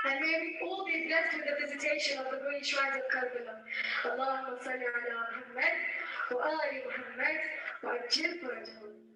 Speaker 1: And may we all be blessed with the visitation of the great shrines of Karbala. Allahumma salli ala Muhammad wa ali Muhammad wa ajil farajahum.